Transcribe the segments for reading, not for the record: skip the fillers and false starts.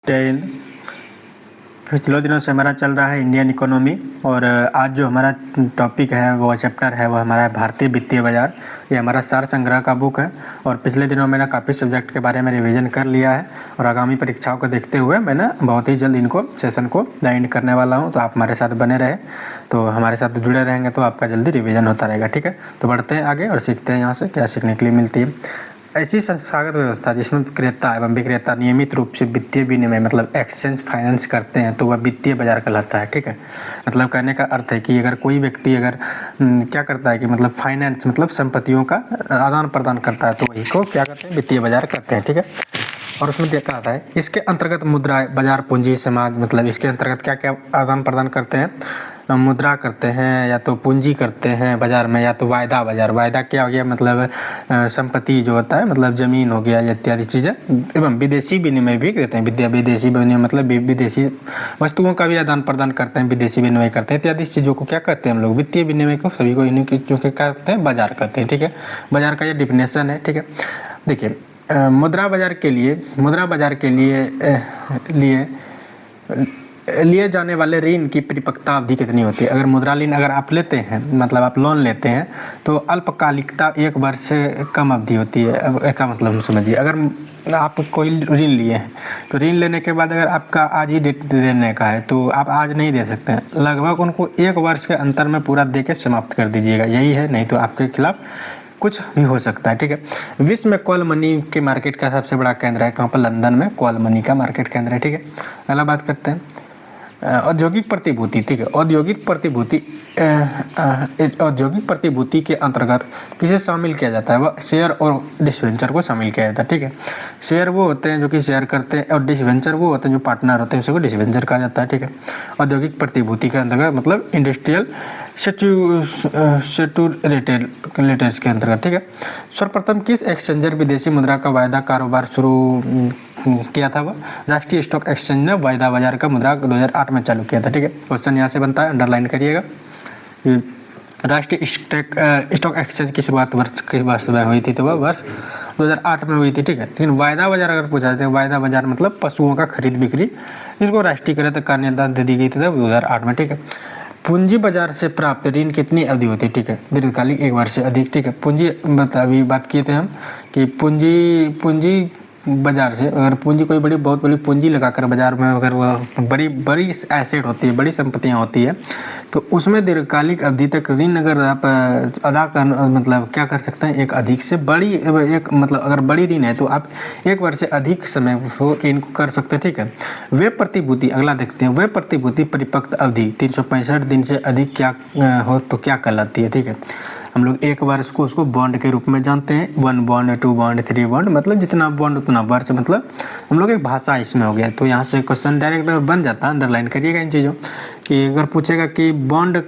जय हिंद। पिछले दिनों से हमारा चल रहा है इंडियन इकोनॉमी और आज जो हमारा टॉपिक है वो चैप्टर है वो हमारा है भारतीय वित्तीय बाजार। ये हमारा सार संग्रह का बुक है और पिछले दिनों मैंने काफ़ी सब्जेक्ट के बारे में रिवीजन कर लिया है और आगामी परीक्षाओं को देखते हुए मैंने बहुत ही जल्द इनको सेशन को एंड करने वाला हूँ। तो आप हमारे साथ बने रहे, तो हमारे साथ जुड़े रहेंगे तो आपका जल्दी रिवीजन होता रहेगा। ठीक है, तो बढ़ते हैं आगे और सीखते हैं यहाँ से क्या सीखने के लिए मिलती है। ऐसी संस्थागत व्यवस्था जिसमें क्रेता एवं विक्रेता नियमित रूप से वित्तीय विनिमय मतलब एक्सचेंज फाइनेंस करते हैं तो वह वित्तीय बाजार कहलाता है। ठीक है, मतलब कहने का अर्थ है कि अगर कोई व्यक्ति अगर क्या करता है कि मतलब फाइनेंस मतलब संपत्तियों का आदान प्रदान करता है तो वही को क्या करते हैं, वित्तीय बाजार करते हैं। ठीक है, और उसमें देखा आता है इसके अंतर्गत मुद्रा बाजार, पूंजी, समाज मतलब इसके अंतर्गत क्या क्या आदान प्रदान करते हैं, मुद्रा करते हैं या तो पूंजी करते हैं बाजार में, या तो वायदा बाजार। वायदा क्या हो गया, मतलब संपत्ति जो होता है मतलब जमीन हो गया इत्यादि चीज़ें, एवं विदेशी विनिमय भी कहते हैं। विदेशी विनिमय मतलब विदेशी वस्तुओं का भी आदान प्रदान करते हैं, विदेशी विनिमय करते हैं इत्यादि चीज़ों को क्या कहते हैं हम लोग, वित्तीय विनिमय को सभी को इन्हीं जो क्या कहते हैं, बाजार कहते हैं। ठीक है, बाजार का ये डिफिनेशन है। ठीक है, देखिए मुद्रा बाजार के लिए जाने वाले ऋण की परिपक्वता अवधि कितनी होती है। अगर मुद्रा ऋण अगर आप लेते हैं मतलब आप लोन लेते हैं तो अल्पकालिकता 1 वर्ष से कम अवधि होती है। अब इसका मतलब हम समझिए, अगर आप कोई ऋण लिए हैं तो ऋण लेने के बाद अगर आपका आज ही डेट देने का है तो आप आज नहीं दे सकते हैं, लगभग उनको 1 वर्ष के अंतर में पूरा दे के समाप्त कर दीजिएगा, यही है, नहीं तो आपके खिलाफ कुछ भी हो सकता है। ठीक है, विश्व में कॉल मनी के मार्केट का सबसे बड़ा केंद्र है कहाँ पर, लंदन में कॉल मनी का मार्केट केंद्र है। ठीक है, अगला बात करते हैं औद्योगिक प्रतिभूति। ठीक है, औद्योगिक प्रतिभूति के अंतर्गत किसे शामिल किया जाता है, वह शेयर और डिसवेंचर को शामिल किया जाता है। ठीक है, शेयर वो होते हैं जो कि शेयर करते हैं और डिसवेंचर वो होते हैं जो पार्टनर होते हैं, उसी को डिसवेंचर कहा जाता है। ठीक है, औद्योगिक प्रतिभूति के अंतर्गत मतलब इंडस्ट्रियल सेक्यूरिटीज के अंतर्गत। ठीक है, सर्वप्रथम किस एक्सचेंजर विदेशी मुद्रा का वायदा कारोबार शुरू किया था, वह राष्ट्रीय स्टॉक एक्सचेंज ने वायदा बाजार का मुद्रा 2008 में चालू किया था। ठीक है, क्वेश्चन यहाँ से बनता है, अंडरलाइन करिएगा। राष्ट्रीय स्टॉक एक्सचेंज की शुरुआत वर्ष के वर्ष में हुई थी तो वह वर्ष 2008 में हुई थी। ठीक है, लेकिन वायदा बाजार अगर पूछा जाता है, वायदा बाजार मतलब पशुओं का खरीद बिक्री, जिनको राष्ट्रीयकृत मान्यता दे दी गई थी 2008 में। ठीक है, पूंजी बाजार से प्राप्त ऋण कितनी अवधि होती है। ठीक है, दीर्घकालिक 1 वर्ष से अधिक। ठीक है, पूंजी मतलब अभी बात किए थे हम कि पूंजी बाजार से अगर पूंजी कोई बहुत बड़ी पूंजी लगाकर बाजार में अगर वह बड़ी एसेट होती है, बड़ी संपत्तियां होती है तो उसमें दीर्घकालिक अवधि तक ऋण अगर आप अदा कर मतलब क्या कर सकते हैं, एक अधिक से बड़ी एक मतलब अगर बड़ी ऋण है तो आप 1 वर्ष से अधिक समय वो ऋण को कर सकते हैं। ठीक है, वे प्रतिभूति, अगला देखते हैं, वे प्रतिभूति परिपक्व अवधि 365 दिन से अधिक क्या हो तो क्या कहलाती है। ठीक है, हम लोग 1 वर्ष को उसको बॉन्ड के रूप में जानते हैं, 1 बॉन्ड, 2 बॉन्ड, 3 बॉन्ड, मतलब जितना बॉन्ड उतना वर्ष, मतलब हम लोग एक भाषा इसमें हो गया। तो यहाँ से क्वेश्चन डायरेक्ट बन जाता है, अंडरलाइन करिएगा इन चीज़ों कि अगर पूछेगा कि बॉन्ड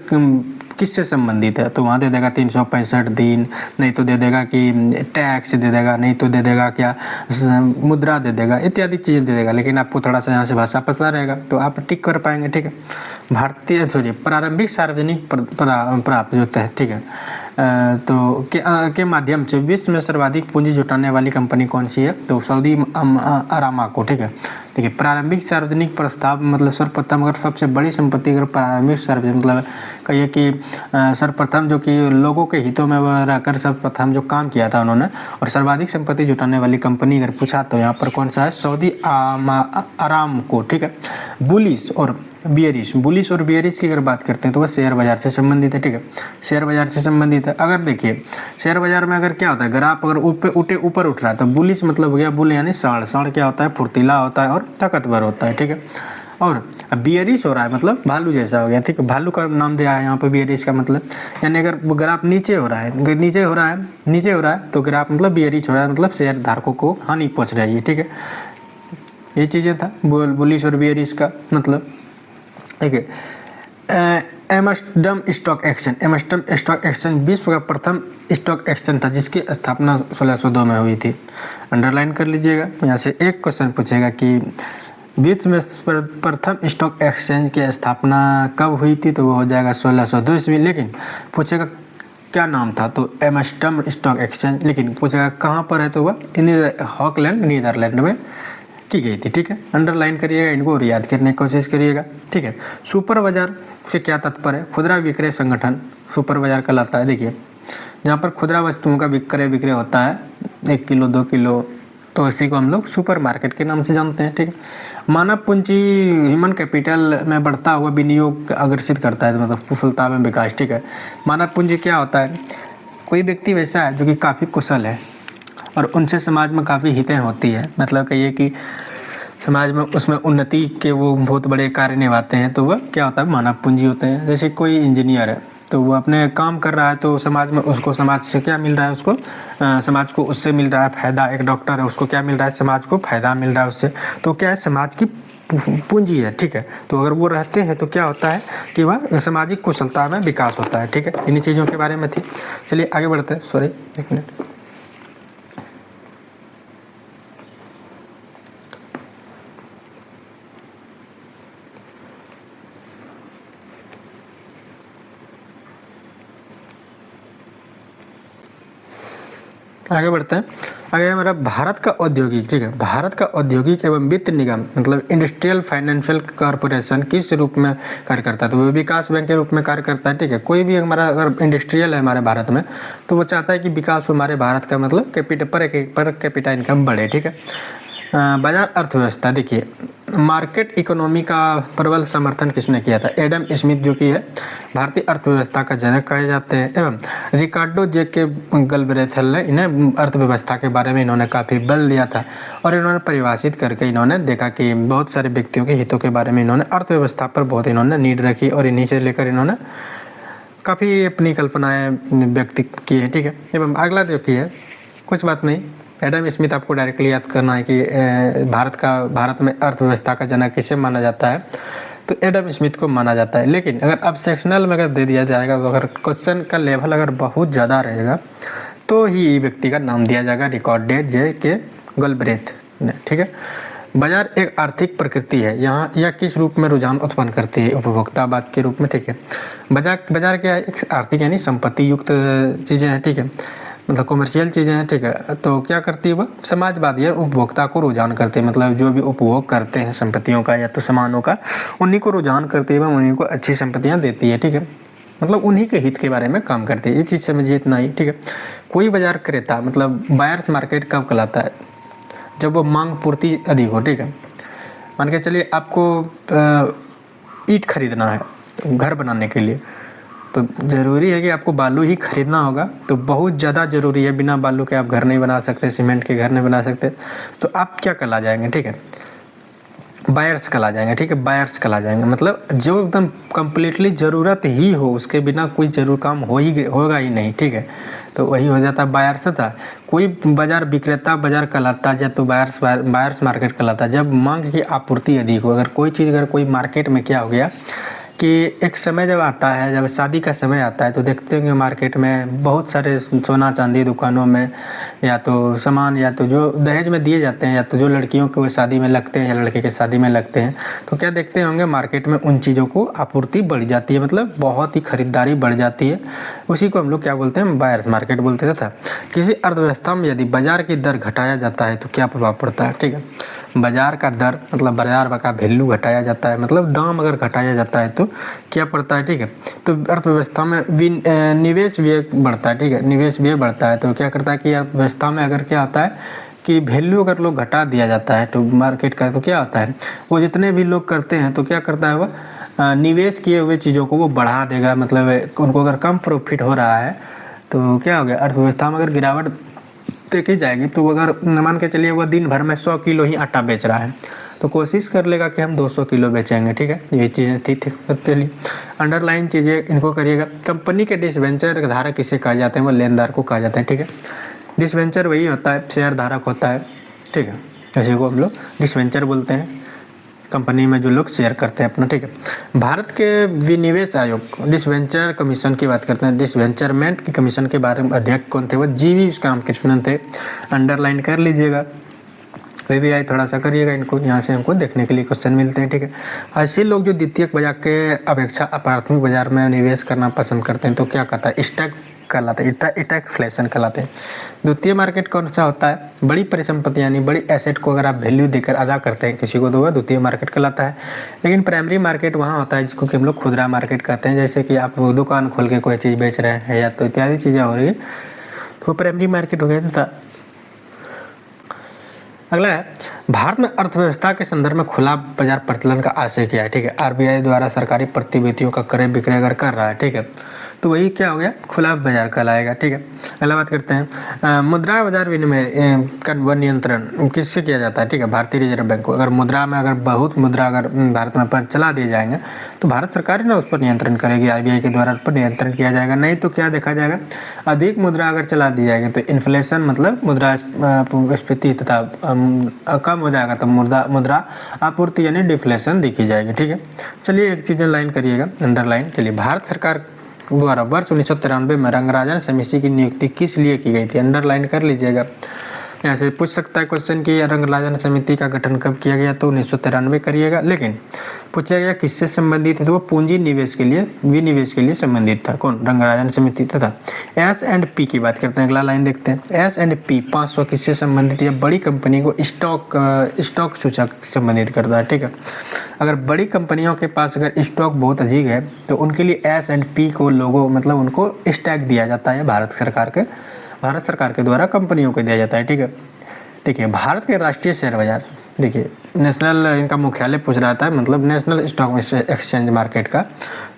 किससे संबंधित है तो वहाँ दे देगा 365 दिन, नहीं तो दे देगा कि टैक्स दे देगा, नहीं तो दे देगा क्या मुद्रा दे देगा, इत्यादि चीज़ें दे देगा। लेकिन आपको थोड़ा सा यहाँ से भाषा पता रहेगा तो आप टिक कर पाएंगे। ठीक है, प्रारंभिक सार्वजनिक प्राप्त जो है। ठीक है, तो के माध्यम से विश्व में सर्वाधिक पूंजी जुटाने वाली कंपनी कौन सी है तो सऊदी अरामाको। ठीक है, देखिए प्रारंभिक सार्वजनिक प्रस्ताव मतलब सर्वप्रथम अगर सबसे बड़ी संपत्ति अगर प्रारंभिक सार्वजनिक मतलब कहिए कि सर्वप्रथम जो कि लोगों के हितों में वह रहकर सर्वप्रथम जो काम किया था उन्होंने, और सर्वाधिक संपत्ति जुटाने वाली कंपनी अगर पूछा तो यहाँ पर कौन सा है, सऊदी अरामको। ठीक है, बुलिश और बियरिश की अगर बात करते हैं तो वह शेयर बाजार से संबंधित है। ठीक है, शेयर बाजार से संबंधित है। अगर देखिए शेयर बाजार में अगर क्या होता है, ग्राफ अगर ऊपर उठ रहा है तो बुलिश मतलब हो गया, बुल यानी साढ़ क्या होता है, फुर्तीला होता है और ताकतवर होता है। ठीक है, और बियरिश हो रहा है मतलब भालू जैसा हो गया। ठीक है, भालू का नाम दिया है यहाँ पर बियरिश का मतलब, यानी अगर वो ग्राफ नीचे हो रहा है तो ग्राफ मतलब बियरिश हो रहा है, मतलब शेयर धारकों को हानि पहुँच रही है। ठीक है, ये चीज़ें था बुलिश और बियरिश का मतलब। ठीक है, एम्स्टर्डम स्टॉक एक्सचेंज विश्व का प्रथम स्टॉक एक्सचेंज था जिसकी स्थापना 1602 में हुई थी, अंडरलाइन कर लीजिएगा। यहाँ से एक क्वेश्चन पूछेगा कि विश्व में प्रथम स्टॉक एक्सचेंज की स्थापना कब हुई थी तो वो हो जाएगा 1602 ईस्वी। लेकिन पूछेगा क्या नाम था तो एम्स्टर्डम स्टॉक एक्सचेंज, लेकिन पूछेगा कहाँ पर है तो वह हॉकलैंड नीदरलैंड में की गई थी। ठीक है, अंडरलाइन करिएगा इनको और याद करने की कोशिश करिएगा। ठीक है, सुपर बाजार से क्या तात्पर्य है? खुदरा विक्रय संगठन सुपर बाजार कहलाता है। देखिए, जहाँ पर खुदरा वस्तुओं का विक्रय होता है 1 किलो 2 किलो, तो इसी को हम लोग सुपर मार्केट के नाम से जानते हैं। ठीक है, मानव पूंजी ह्यूमन कैपिटल में बढ़ता हुआ विनियोग आकर्षित करता है, मतलब कुशलता में विकास। ठीक है, मानव पूंजी क्या होता है? कोई व्यक्ति वैसा है जो कि काफ़ी कुशल है और उनसे समाज में काफ़ी हितें होती है, मतलब कहिए कि समाज में उसमें उन्नति के वो बहुत बड़े कार्य निभाते हैं, तो वह क्या होता है? मानव पूंजी होते हैं। जैसे कोई इंजीनियर है तो वो अपने काम कर रहा है तो समाज में उसको समाज से क्या मिल रहा है? उसको समाज को उससे मिल रहा है फ़ायदा। एक डॉक्टर है उसको क्या मिल रहा है? समाज को फ़ायदा मिल रहा है उससे। तो क्या है? समाज की पूंजी है। ठीक है, तो अगर वो रहते हैं तो क्या होता है कि वह सामाजिक कुशलता में विकास होता है। ठीक है, इन्हीं चीज़ों के बारे में थी। चलिए आगे बढ़ते हैं। Sorry, 1 minute. आगे बढ़ते हैं। आगे हमारा भारत का औद्योगिक, ठीक है, भारत का औद्योगिक एवं वित्त निगम मतलब इंडस्ट्रियल फाइनेंशियल कॉरपोरेशन किस रूप में कार्य करता है? तो वो विकास बैंक के रूप में कार्य करता है। ठीक है, कोई भी हमारा अगर इंडस्ट्रियल है हमारे भारत में तो वो चाहता है कि विकास हो हमारे भारत का, मतलब पर कैपिटा इनकम बढ़े। ठीक है, बाजार अर्थव्यवस्था, देखिए मार्केट इकोनॉमी का प्रबल समर्थन किसने किया था? एडम स्मिथ जो कि है भारतीय अर्थव्यवस्था का जनक कहे जाते हैं, एवं रिकार्डो जे के गलब्रेथल ने इन्हें अर्थव्यवस्था के बारे में इन्होंने काफ़ी बल दिया था और इन्होंने परिभाषित करके इन्होंने देखा कि बहुत सारे व्यक्तियों के हितों के बारे में इन्होंने अर्थव्यवस्था पर बहुत इन्होंने नीड रखी और इन्हीं से लेकर इन्होंने काफ़ी अपनी कल्पनाएँ व्यक्त की है। ठीक है, एवं अगला जो कि है, कुछ बात नहीं, एडम स्मिथ आपको डायरेक्टली याद करना है कि भारत में अर्थव्यवस्था का जनक किसे माना जाता है? तो एडम स्मिथ को माना जाता है। लेकिन अगर अब सेक्शनल में अगर दे दिया जाएगा, अगर क्वेश्चन का लेवल अगर बहुत ज़्यादा रहेगा तो ही व्यक्ति का नाम दिया जाएगा रिकॉर्डेड जे के गलब्रेथ ने। ठीक है, बाजार एक आर्थिक प्रकृति है, यहाँ यह किस रूप में रुझान उत्पन्न करती है? उपभोक्तावाद के रूप में। ठीक है, बाजार क्या है? एक आर्थिक यानी संपत्ति युक्त चीज़ें हैं। ठीक है, मतलब कॉमर्शियल चीज़ें हैं। ठीक है, तो क्या करती है वह? समाजवाद या उपभोक्ता को रुझान करते हैं, मतलब जो भी उपभोग करते हैं संपत्तियों का या तो सामानों का, उन्हीं को रुझान करती है, उन्हीं को अच्छी संपत्तियाँ देती है। ठीक है, मतलब उन्हीं के हित के बारे में काम करती है। ये चीज़ समझिए इतना ही। ठीक है, कोई बाजार क्रेता मतलब बायर्स मार्केट कब कहलाता है? जब वो मांग पूर्ति अधिक हो। ठीक है, मान के चलिए आपको ईंट खरीदना है घर बनाने के लिए, तो ज़रूरी है कि आपको बालू ही खरीदना होगा, तो बहुत ज़्यादा ज़रूरी है। बिना बालू के आप घर नहीं बना सकते, सीमेंट के घर नहीं बना सकते, तो आप क्या कहला जाएंगे? ठीक है, बायर्स कहला जाएंगे। ठीक है, बायर्स कहला जाएंगे, मतलब जो एकदम कम्प्लीटली ज़रूरत ही हो, उसके बिना कोई जरूर काम होगा ही नहीं। ठीक है, तो वही हो जाता है बायर्स था। कोई बाजार विक्रेता बाजार कहलाता है, तो बायर्स मार्केट कहलाता है जब मांग की आपूर्ति अधिक हो। अगर कोई मार्केट में क्या हो गया कि एक समय जब आता है, जब शादी का समय आता है, तो देखते होंगे मार्केट में बहुत सारे सोना चांदी दुकानों में या तो सामान या तो जो दहेज में दिए जाते हैं या तो जो लड़कियों को शादी में लगते हैं या लड़के के शादी में लगते हैं, तो क्या देखते होंगे मार्केट में उन चीज़ों को आपूर्ति बढ़ जाती है, मतलब बहुत ही खरीदारी बढ़ जाती है। उसी को हम लोग क्या बोलते हैं? बायर्स मार्केट बोलते थे। किसी अर्थव्यवस्था में यदि बाजार की दर घटाया जाता है तो क्या प्रभाव पड़ता है? ठीक है, बाजार का दर मतलब बाजार का वैल्यू घटाया जाता है, मतलब दाम अगर घटाया जाता है तो क्या पड़ता है? ठीक है, तो अर्थव्यवस्था में निवेश व्यय बढ़ता है। ठीक है, निवेश व्यय बढ़ता है तो क्या करता है कि अर्थव्यवस्था में अगर क्या होता है कि वैल्यू अगर लोग घटा दिया जाता है तो मार्केट का, तो क्या होता है वो जितने भी लोग करते हैं तो क्या करता है वह निवेश किए हुए चीज़ों को वो बढ़ा देगा, मतलब उनको अगर कम प्रॉफिट हो रहा है तो क्या हो गया? अर्थव्यवस्था में अगर गिरावट देखी जाएगी तो अगर मान के चलिए वो दिन भर में 100 किलो ही आटा बेच रहा है तो कोशिश कर लेगा कि हम 200 किलो बेचेंगे। ठीक है, ये चीज़ें थी। ठीक, चलिए अंडरलाइन चीज़ें इनको करिएगा। कंपनी के डिसवेंचर धारक किसे कहा जाते हैं? वो लेनदार को कहा जाता है। ठीक है, डिसवेंचर वही होता है, शेयर धारक होता है। ठीक है, इसी को हम लोग डिसवेंचर बोलते हैं, कंपनी में जो लोग शेयर करते हैं अपना। ठीक है, भारत के विनिवेश आयोग डिसवेंचर कमीशन की बात करते हैं। डिसवेंचरमेंट की कमीशन के बारे में अध्यक्ष कौन थे? वो जीवी रामकृष्णन थे। अंडरलाइन कर लीजिएगा, कोई भी आए थोड़ा सा करिएगा इनको, यहाँ से हमको देखने के लिए क्वेश्चन मिलते हैं। ठीक है, ऐसे लोग जो द्वितीयक बाजार के अपेक्षा प्राथमिक बाजार में निवेश करना पसंद करते हैं तो क्या कहता है? स्टॉक कहलाते हैं, स्टैगफ्लेशन कहलाते हैं। द्वितीय मार्केट कौन सा होता है? बड़ी परिसंपत्ति यानी बड़ी एसेट को अगर आप वैल्यू देकर अदा करते हैं किसी को तो वह द्वितीय मार्केट कहलाता है। लेकिन प्राइमरी मार्केट वहाँ होता है जिसको कि हम लोग खुदरा मार्केट कहते हैं, जैसे कि आप दुकान खोल के कोई चीज़ बेच रहे हैं या तो इत्यादि चीज़ें हो रही है तो प्राइमरी मार्केट हो गया। अगला है, भारत में अर्थव्यवस्था के संदर्भ में खुला बाजार प्रचलन का आशय क्या है? ठीक है, आरबीआई द्वारा सरकारी प्रतिभूतियों का क्रय विक्रय अगर कर रहा है, ठीक है, तो वही क्या हो गया? खुला बाजार कहलाएगा। ठीक है, अगला बात करते हैं मुद्रा बाजार विनिमय का नियंत्रण किससे किया जाता है? ठीक है, भारतीय रिजर्व बैंक को। अगर मुद्रा में अगर बहुत मुद्रा अगर भारत में पर चला दिए जाएंगे तो भारत सरकार ना उस पर नियंत्रण करेगी, आरबीआई के द्वारा उस पर नियंत्रण किया जाएगा। नहीं तो क्या देखा जाएगा? अधिक मुद्रा अगर चला दी जाएगी तो इन्फ्लेशन मतलब मुद्रास्फीति तथा कम हो जाएगा तो मुद्रा आपूर्ति यानी डिफ्लेशन देखी जाएगी। ठीक है, चलिए एक चीज़ लाइन करिएगा, अंडरलाइन। चलिए, भारत सरकार द्वारा वर्ष 1993 में रंगराजन समिति की नियुक्ति किस लिए की गई थी? अंडरलाइन कर लीजिएगा। ऐसे पूछ सकता है क्वेश्चन कि रंगराजन समिति का गठन कब किया गया, तो 1993 करिएगा। लेकिन पूछा गया किससे संबंधित है, तो वो पूंजी निवेश के लिए, विनिवेश के लिए संबंधित था। कौन? रंगराजन समिति तथा S&P की बात करते हैं। अगला लाइन देखते हैं, S&P 500 किससे संबंधित है? बड़ी कंपनी को स्टॉक सूचक संबंधित करता है। ठीक है, अगर बड़ी कंपनियों के पास अगर स्टॉक बहुत अधिक है तो उनके लिए S&P को लोगो मतलब उनको स्टैक दिया जाता है भारत सरकार के द्वारा कंपनियों को दिया जाता है। ठीक है, देखिए भारत के राष्ट्रीय शेयर बाजार, देखिए नेशनल इनका मुख्यालय पूछ रहा था, मतलब नेशनल स्टॉक एक्सचेंज मार्केट का,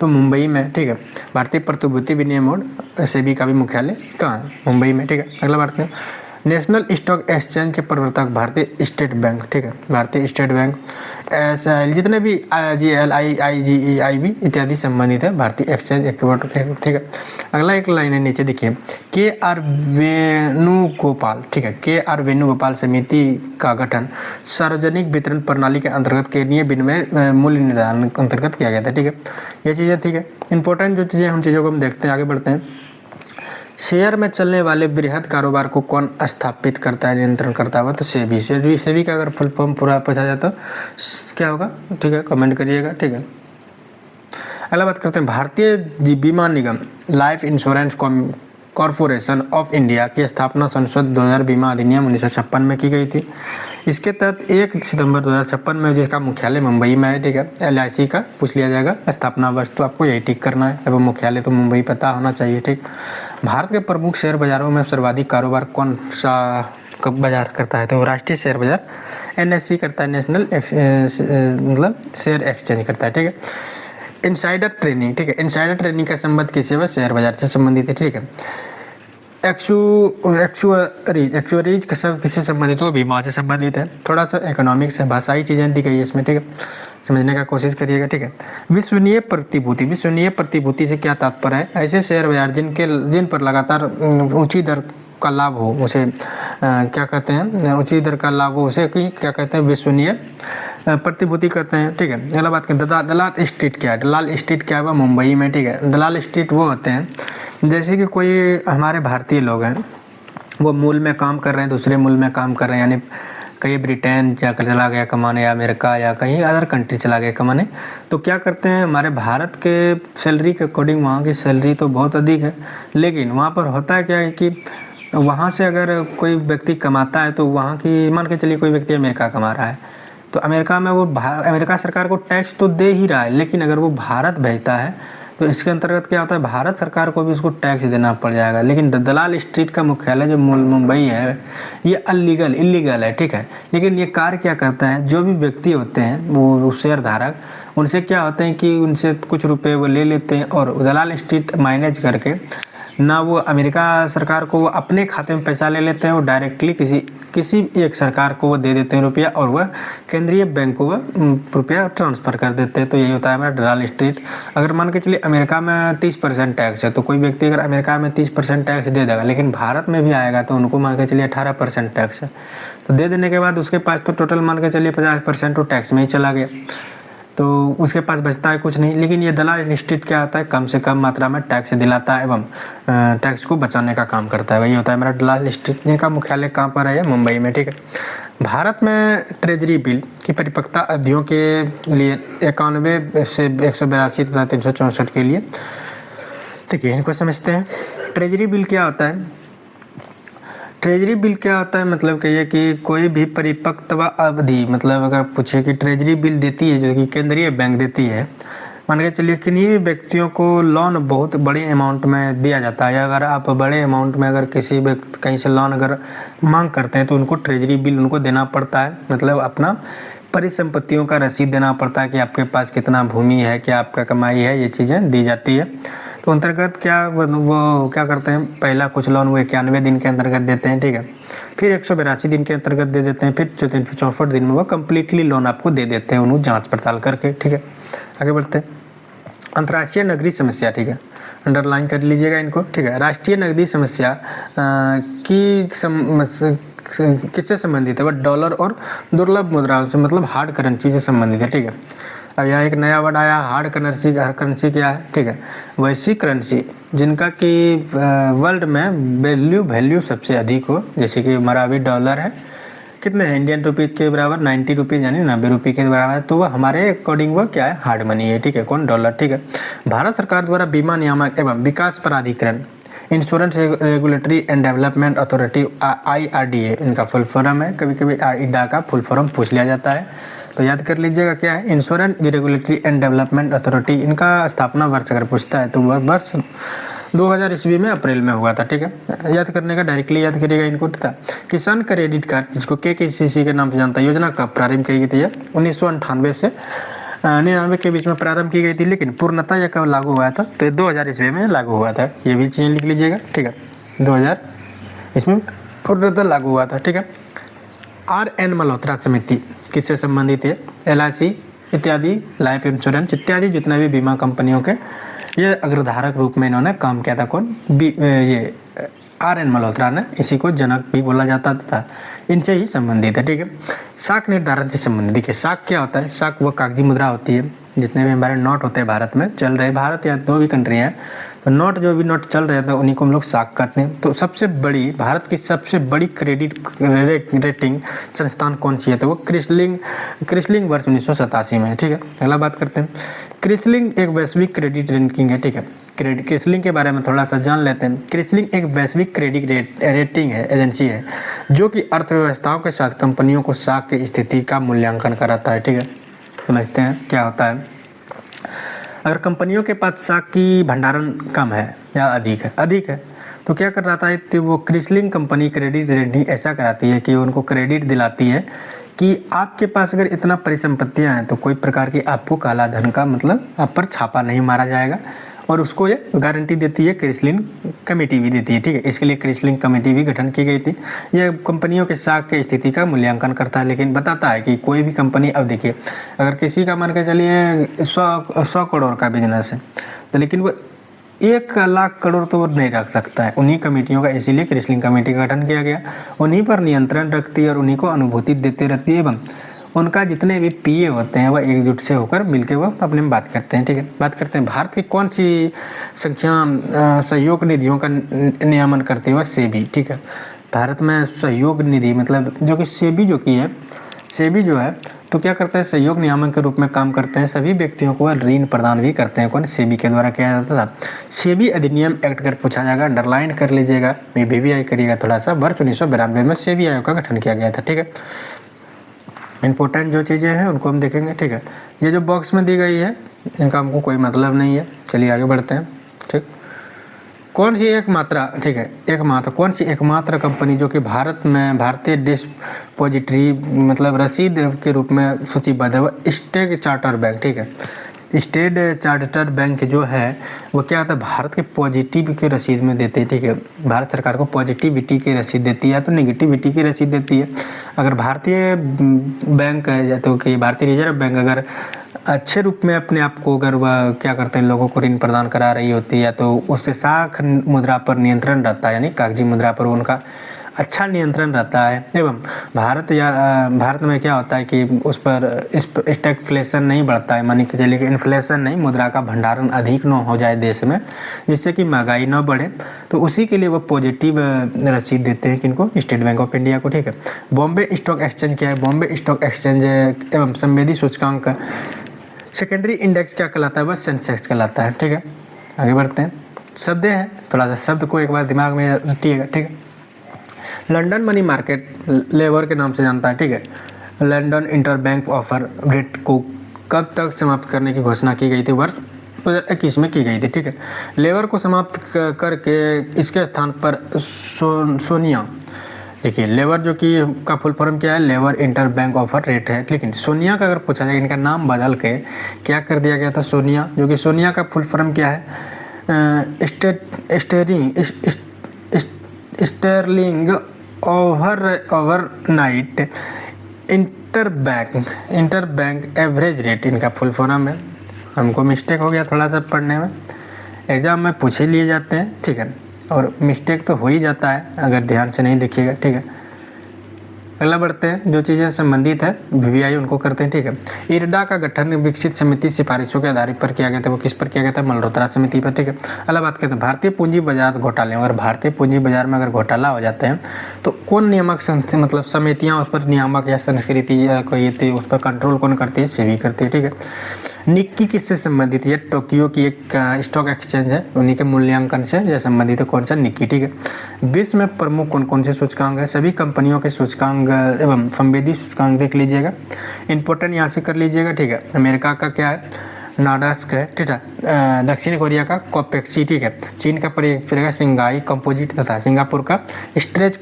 तो मुंबई में। ठीक है, भारतीय प्रतिभूति विनिमय बोर्ड सेबी का भी मुख्यालय कहाँ है? मुंबई में। ठीक है, अगला बात है नेशनल स्टॉक एक्सचेंज के प्रवर्तक भारतीय स्टेट बैंक। ठीक है, भारतीय स्टेट बैंक, SIL जितने भी GL, IGE, इत्यादि संबंधित है भारतीय एक्सचेंज इक्विटी। ठीक है, अगला एक लाइन है नीचे देखिए, KR वेणुगोपाल। ठीक है, KR वेणुगोपाल समिति का गठन सार्वजनिक वितरण प्रणाली के अंतर्गत केंद्रीय विनिमय मूल्य निर्धारण के अंतर्गत किया गया था। ठीक है, ये चीज़ें ठीक है, इंपॉर्टेंट जो चीज़ें, उन चीज़ों को हम देखते हैं, आगे बढ़ते हैं। शेयर में चलने वाले बृहद कारोबार को कौन स्थापित करता है, नियंत्रण करता है? तो सेबी का अगर फुल फॉर्म पूरा पूछा जाए तो क्या होगा? ठीक है, कमेंट करिएगा। ठीक है, अगला बात करते हैं, भारतीय बीमा निगम life insurance corporation of India की स्थापना संसद 2000 बीमा अधिनियम 1956 में की गई थी। इसके तहत 1 सितंबर 2056 में जिसका मुख्यालय मुंबई में है। ठीक है, LIC का पूछ लिया जाएगा स्थापना वर्ष, तो आपको यही टिक करना है, एवं मुख्यालय तो मुंबई पता होना चाहिए। ठीक, भारत के प्रमुख शेयर बाजारों में सर्वाधिक कारोबार कौन सा बाजार करता है? तो राष्ट्रीय शेयर बाजार NSE करता है, नेशनल मतलब शेयर एक्सचेंज करता है। ठीक है, इनसाइडर ट्रेनिंग। ठीक है, इनसाइडर ट्रेनिंग का संबंध किससे? वह शेयर बाजार से संबंधित है। ठीक है, एक्चुअरीज का सब किससे संबंधित हो? बीमा से संबंधित है। थोड़ा सा इकोनॉमिक्स है, भाषाई चीज़ें दी गई है इसमें। ठीक है, समझने का कोशिश करिएगा। ठीक है, विश्वसनीय प्रतिभूति से क्या तात्पर्य है? ऐसे शेयर बाजार जिन पर लगातार ऊंची दर का लाभ हो उसे क्या कहते हैं? ऊंची दर का लाभ हो उसे क्या कहते हैं? विश्वसनीय प्रतिभूति कहते हैं। ठीक है, अगला बात करते हैं दलाल स्ट्रीट क्या है? दलाल स्ट्रीट क्या है? मुंबई में। ठीक है, दलाल स्ट्रीट वो होते हैं जैसे कि कोई हमारे भारतीय लोग हैं, वो मूल में काम कर रहे हैं, दूसरे मूल में काम कर रहे हैं, यानी कहीं ब्रिटेन जाकर चला गया कमाने, या अमेरिका या कहीं अदर कंट्री चला गया कमाने, तो क्या करते हैं? हमारे भारत के सैलरी के अकॉर्डिंग वहाँ की सैलरी तो बहुत अधिक है, लेकिन वहाँ पर होता है क्या है कि वहाँ से अगर कोई व्यक्ति कमाता है तो वहाँ की, मान के चलिए कोई व्यक्ति अमेरिका कमा रहा है, तो अमेरिका में वो अमेरिका सरकार को टैक्स तो दे ही रहा है, लेकिन अगर वो भारत भेजता है तो इसके अंतर्गत क्या होता है? भारत सरकार को भी उसको टैक्स देना पड़ जाएगा। लेकिन दलाल स्ट्रीट का मुख्यालय जो मुंबई है, ये इलीगल है। ठीक है, लेकिन ये कार्य क्या करता है? जो भी व्यक्ति होते हैं वो शेयर धारक, उनसे क्या होते हैं कि उनसे कुछ रुपए वो ले लेते हैं और दलाल स्ट्रीट मैनेज करके ना वो अमेरिका सरकार को वो अपने खाते में पैसा ले लेते हैं, वो डायरेक्टली किसी एक सरकार को वो दे देते हैं रुपया, और वह केंद्रीय बैंक को वह रुपया ट्रांसफ़र कर देते हैं। तो यही होता है हमारा दलाल स्ट्रीट। अगर मान के चलिए अमेरिका में 30% टैक्स है, तो कोई व्यक्ति अगर अमेरिका में 30% टैक्स दे देगा, लेकिन भारत में भी आएगा तो उनको मान के चलिए 18% टैक्स है, तो दे देने के बाद उसके पास तो टोटल मान के चलिए 50% तो टैक्स में ही चला गया, तो उसके पास बचता है कुछ नहीं। लेकिन ये दलाल स्ट्रीट क्या होता है? कम से कम मात्रा में टैक्स दिलाता है एवं टैक्स को बचाने का काम करता है। वही होता है मेरा दलाल स्ट्रीट, जिनका मुख्यालय कहाँ पर है? मुंबई में। ठीक है, भारत में ट्रेजरी बिल की परिपक्वता अवधियों के लिए 91 से 182 तथा 364 के लिए, देखिए इनको समझते हैं। ट्रेजरी बिल क्या होता है? ट्रेजरी बिल क्या होता है, मतलब कहिए कि कोई भी परिपक्वता अवधि, मतलब अगर पूछे कि ट्रेजरी बिल देती है जो कि केंद्रीय बैंक देती है, मान के चलिए किन्हीं भी व्यक्तियों को लोन बहुत बड़ी अमाउंट में दिया जाता है, अगर आप बड़े अमाउंट में अगर किसी व्यक्ति कहीं से लोन अगर मांग करते हैं तो उनको ट्रेजरी बिल उनको देना पड़ता है, मतलब अपना परिसंपत्तियों का रसीद देना पड़ता है कि आपके पास कितना भूमि है, क्या आपका कमाई है, ये चीज़ें दी जाती है। तो अंतर्गत क्या वो क्या करते हैं, पहला कुछ लोन वो 91 दिन के अंतर्गत देते हैं, ठीक है, फिर 182 दिन के अंतर्गत दे देते हैं, फिर 64 दिन में वो कम्प्लीटली लोन आपको दे देते हैं, उन्होंने जांच पड़ताल करके, ठीक है। आगे बढ़ते हैं। अंतर्राष्ट्रीय नगरीय समस्या, ठीक है, अंडरलाइन कर लीजिएगा इनको, ठीक है। राष्ट्रीय नगदी समस्या किससे संबंधित है? वह डॉलर और दुर्लभ मुद्राओं से, मतलब हार्ड करेंसी से संबंधित है, ठीक है। अब यहाँ एक नया वर्ड आया, हार्ड करेंसी। हार्ड करेंसी क्या है, ठीक है, वैसी करेंसी जिनका कि वर्ल्ड में वैल्यू सबसे अधिक हो, जैसे कि हमारा अभी डॉलर है, कितने हैं इंडियन रुपीज़ के बराबर, 90 रुपीज़ यानी 90 रुपये के बराबर है, तो वह हमारे अकॉर्डिंग वो क्या है, हार्ड मनी है, ठीक है, कौन, डॉलर, ठीक है। भारत सरकार द्वारा बीमा नियामक एवं विकास प्राधिकरण, insurance regulatory and development authority, IRDA इनका फुल फॉर्म है, कभी कभी IRDA का फुल फॉर्म पूछ लिया जाता है, तो याद कर लीजिएगा क्या है, insurance regulatory and development authority. इनका स्थापना वर्ष अगर पूछता है तो वह वर्ष 2000 ईस्वी में अप्रैल में हुआ था, ठीक है। याद करने का, डायरेक्टली याद करिएगा इनको। था किसान क्रेडिट कार्ड, जिसको KKCC के नाम से जानता है, योजना कब प्रारंभ की गई थी? 1998 से 99 के बीच में प्रारंभ की गई थी, लेकिन पूर्णतः यह कब लागू हुआ था? तो 2000 ईस्वी में लागू हुआ था, ये भी चीज़ लिख लीजिएगा, ठीक है, 2000 इसमें पूर्णतः लागू हुआ था, ठीक है। RN मल्होत्रा समिति किससे संबंधित है? LIC इत्यादि, लाइफ इंश्योरेंस इत्यादि जितने भी बीमा कंपनियों के ये अग्रधारक रूप में इन्होंने काम किया था। कौन? ये RN मल्होत्रा ने, इसी को जनक भी बोला जाता था, इनसे ही संबंधित है, ठीक है। साख निर्धारण से संबंधित, देखिए साख क्या होता है? साख वो कागजी मुद्रा होती है, जितने भी हमारे नोट होते हैं भारत में चल रहे, भारत या दो भी कंट्री हैं, तो नोट जो भी नोट चल रहे थे उन्हीं को हम लोग साख करते हैं। तो सबसे बड़ी, भारत की सबसे बड़ी क्रेडिट रेटिंग संस्थान कौन सी है? तो वो क्रिसलिंग वर्ष 1987 में है, ठीक है। अगला बात करते हैं, क्रिसलिंग एक वैश्विक क्रेडिट रैंकिंग है, ठीक है। क्रिसलिंग के बारे में थोड़ा सा जान लेते हैं। क्रिसलिंग एक वैश्विक क्रेडिट रेटिंग है, एजेंसी है, जो कि अर्थव्यवस्थाओं के साथ कंपनियों को साख की स्थिति का मूल्यांकन कराता है, ठीक है। समझते हैं क्या होता है। अगर कंपनियों के पास साख की भंडारण कम है या अधिक है तो क्या कर रहा था, तो वो क्रिसलिंग कंपनी क्रेडिट रेटिंग ऐसा कराती है कि उनको क्रेडिट दिलाती है कि आपके पास अगर इतना परिसंपत्तियां हैं तो कोई प्रकार की आपको काला धन का, मतलब आप पर छापा नहीं मारा जाएगा, और उसको ये गारंटी देती है। क्रिसलिंग कमेटी भी देती है, ठीक है। इसके लिए क्रिसलिंग कमेटी भी गठन की गई थी। यह कंपनियों के साख की स्थिति का मूल्यांकन करता है, लेकिन बताता है कि कोई भी कंपनी, अब देखिए अगर किसी का मान के चलिए 100 करोड़ का बिजनेस है, तो लेकिन वो 1 लाख करोड़ तो वो नहीं रख सकता है, उन्हीं कमेटियों का, इसीलिए क्रिसलिंग कमेटी का गठन किया गया। उन्हीं पर नियंत्रण रखती है और उन्हीं को अनुभूति देती रहती है, एवं उनका जितने भी PA होते हैं वह एकजुट से होकर मिलकर वो अपने में बात करते हैं, ठीक है। बात करते हैं भारत की कौन सी संख्या सहयोग निधियों का नियमन करती है? वह सेबी, ठीक है। भारत में सहयोग निधि, मतलब जो कि सेबी जो है तो क्या करता है, सहयोग नियामक के रूप में काम करते हैं। सभी व्यक्तियों को ऋण प्रदान भी करते हैं। कौन? सेबी के द्वारा किया जाता था। सेबी अधिनियम एक्ट कर पूछा जाएगा, अंडरलाइन कर लीजिएगा, BBI करिएगा थोड़ा सा। वर्ष 1992 में सेबी आयोग का गठन किया गया था, ठीक है। इंपॉर्टेंट जो चीज़ें हैं उनको हम देखेंगे, ठीक है। ये जो बॉक्स में दी गई है इनका हमको कोई मतलब नहीं है, चलिए आगे बढ़ते हैं, ठीक। कौन सी एकमात्र, ठीक है, कौन सी एकमात्र कंपनी जो कि भारत में भारतीय डिस्पोजिटरी, मतलब रसीद के रूप में सूचीबद्ध है? वो स्टेट चार्टर बैंक, ठीक है। स्टेट चार्टर बैंक जो है वो क्या होता है, भारत के पॉजिटिव की रसीद में देते हैं, ठीक है। भारत सरकार को पॉजिटिविटी की रसीद देती है तो नेगेटिविटी की रसीद देती है। अगर भारतीय बैंक है, तो कि भारतीय रिजर्व बैंक अगर अच्छे रूप में अपने आप को, अगर वह क्या करते हैं, लोगों को ऋण प्रदान करा रही होती है, तो उससे साख मुद्रा पर नियंत्रण रहता है, यानी कागजी मुद्रा पर उनका अच्छा नियंत्रण रहता है। एवं भारत में क्या होता है कि उस पर स्टैगफ्लेशन नहीं बढ़ता है, मानी कि चलिए कि इन्फ्लेशन नहीं, मुद्रा का भंडारण अधिक न हो जाए देश में, जिससे कि महंगाई न बढ़े, तो उसी के लिए वो पॉजिटिव रसीद देते हैं किनको? स्टेट बैंक ऑफ इंडिया को, ठीक है। बॉम्बे स्टॉक एक्सचेंज क्या है? बॉम्बे स्टॉक एक्सचेंज एवं संवेदी सूचकांक सेकेंडरी इंडेक्स क्या कहलाता है? वह सेंसेक्स कहलाता है, ठीक है। आगे बढ़ते हैं। शब्द हैं, थोड़ा सा शब्द को एक बार दिमाग में रखिएगा, ठीक है। लंदन मनी मार्केट लेबर के नाम से जानता है, ठीक है। लंदन इंटरबैंक ऑफर रेट को कब तक समाप्त करने की घोषणा की गई थी? वर्ष 2021 में की गई थी, ठीक है। लेबर को समाप्त करके इसके स्थान पर सोनिया, देखिए लेबर जो कि का फुल फॉर्म क्या है, लेबर इंटरबैंक ऑफर रेट है, लेकिन सोनिया का अगर पूछा जाए, इनका नाम बदल के क्या कर दिया गया था, सोनिया, जो कि सोनिया का फुल फॉर्म क्या है, स्टेरलिंग ओवरनाइट इंटरबैंक एवरेज रेट, इनका फुल फॉर्म है। हमको मिस्टेक हो गया थोड़ा सा पढ़ने में, एग्जाम में पूछ ही लिए जाते हैं, ठीक है, और मिस्टेक तो हो ही जाता है अगर ध्यान से नहीं देखिएगा, ठीक है। अगला बढ़ते हैं, जो चीज़ें संबंधित है वीवीआई उनको करते हैं, ठीक है। इरडा का गठन विकसित समिति सिफारिशों के आधार पर किया गया था, वो किस पर किया गया था, मल्होत्रा समिति पर, ठीक है। अगला बात करते हैं भारतीय पूंजी बाजार घोटाले। अगर भारतीय पूंजी बाजार में अगर घोटाला हो जाते हैं तो कौन नियामक मतलब समितियाँ उस पर नियामक या संस्कृति या कोई थी उस पर कंट्रोल कौन करती है, सेबी करती है, ठीक है। निक्की किससे संबंधित है, टोक्यो की एक स्टॉक एक्सचेंज है, उन्हीं के मूल्यांकन से यह संबंधित है, कौन सा, निक्की, ठीक है। विश्व में प्रमुख कौन कौन से सूचकांक है, सभी कंपनियों के सूचकांक एवं संवेदी सूचकांक देख लीजिएगा, इंपॉर्टेंट यहाँ से कर लीजिएगा, ठीक है। अमेरिका का क्या है, नाडास्क है, ठीक है। दक्षिण कोरिया का कोपेक्सी, ठीक है। चीन का पड़ेगा सिंगाई कंपोजिट तथा सिंगापुर का स्ट्रेच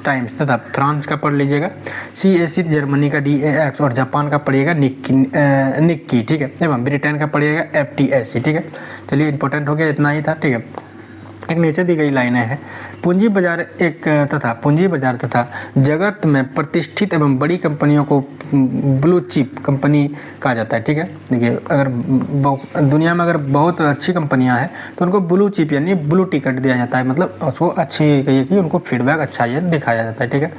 टाइम्स तथा फ्रांस का पढ़ लीजिएगा CAC, जर्मनी का DAX और जापान का पड़ेगा निक्की, ठीक है, एवं ब्रिटेन का पड़ेगा FTSE, ठीक है। चलिए इंपॉर्टेंट हो गया, इतना ही था, ठीक है। एक नीचे दी गई लाइनें हैं, पूंजी बाजार तथा जगत में प्रतिष्ठित एवं बड़ी कंपनियों को ब्लू चिप कंपनी कहा जाता है, ठीक है। देखिए अगर दुनिया में अगर बहुत अच्छी कंपनियां हैं तो उनको ब्लू चिप यानी ब्लू टिकट दिया जाता है, मतलब उसको अच्छी कहिए कि उनको फीडबैक अच्छा ये दिखाया जाता है, ठीक है।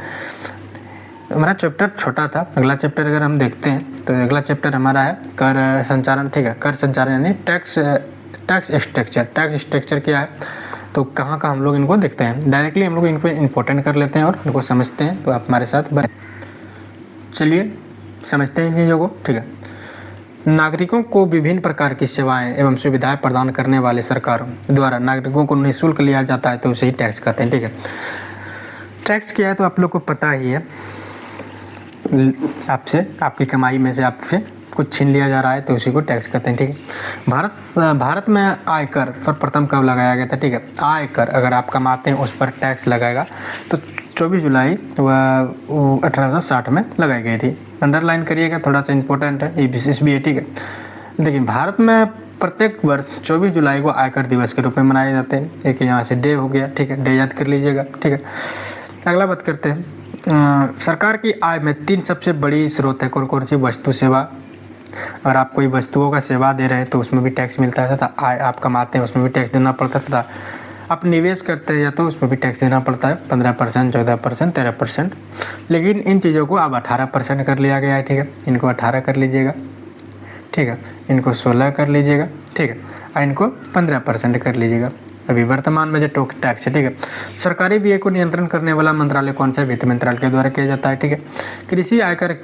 हमारा चैप्टर छोटा था, अगला चैप्टर अगर हम देखते हैं तो अगला चैप्टर हमारा है कर संचालन, ठीक है। कर संचालन यानी टैक्स स्ट्रक्चर। टैक्स स्ट्रक्चर क्या है, तो कहाँ का हम लोग इनको देखते हैं, डायरेक्टली हम लोग इनको इम्पोर्टेंट कर लेते हैं और इनको समझते हैं, तो आप हमारे साथ बने। चलिए समझते हैं इन चीज़ों को, ठीक है। नागरिकों को विभिन्न प्रकार की सेवाएं एवं सुविधाएं प्रदान करने वाले सरकारों द्वारा नागरिकों को निःशुल्क लिया जाता है, तो उसे ही टैक्स कहते हैं, ठीक है। टैक्स क्या है तो आप लोग को पता ही है, आपसे आपकी कमाई में से आपसे कुछ छीन लिया जा रहा है तो उसी को टैक्स कहते हैं, ठीक है। भारत में आयकर सर्वप्रथम कब लगाया गया था, ठीक है। आयकर अगर आप कमाते हैं उस पर टैक्स लगाएगा तो 24 जुलाई 1860 में लगाई गई थी। अंडरलाइन करिएगा, थोड़ा सा इंपॉर्टेंट है, ये विशेष भी है, ठीक है। लेकिन भारत में प्रत्येक वर्ष 24 जुलाई को आयकर दिवस के रूप में मनाए जाते हैं, एक यहाँ से डे हो गया, ठीक है, डे याद कर लीजिएगा, ठीक है। अगला बात करते हैं, सरकार की आय में 3 सबसे बड़ी स्रोत है, कौन कौन सी, वस्तु सेवा। अगर आप कोई वस्तुओं का सेवा दे रहे हैं तो उसमें भी टैक्स मिलता है, तथा आय आप कमाते हैं उसमें भी टैक्स देना पड़ता है, तथा आप निवेश करते हैं या तो उसमें भी टैक्स देना पड़ता है, 15%, 14%, 13%। लेकिन इन चीज़ों को अब 18% कर लिया गया है, ठीक है। इनको 18 कर लीजिएगा, ठीक है, इनको 16 कर लीजिएगा, ठीक है, और इनको 15% कर लीजिएगा। अभी वर्तमान में जो टैक्स है, ठीक है। सरकारी व्यय को नियंत्रण करने वाला मंत्रालय कौन सा, वित्त मंत्रालय के द्वारा किया जाता है, ठीक है। कृषि आयकर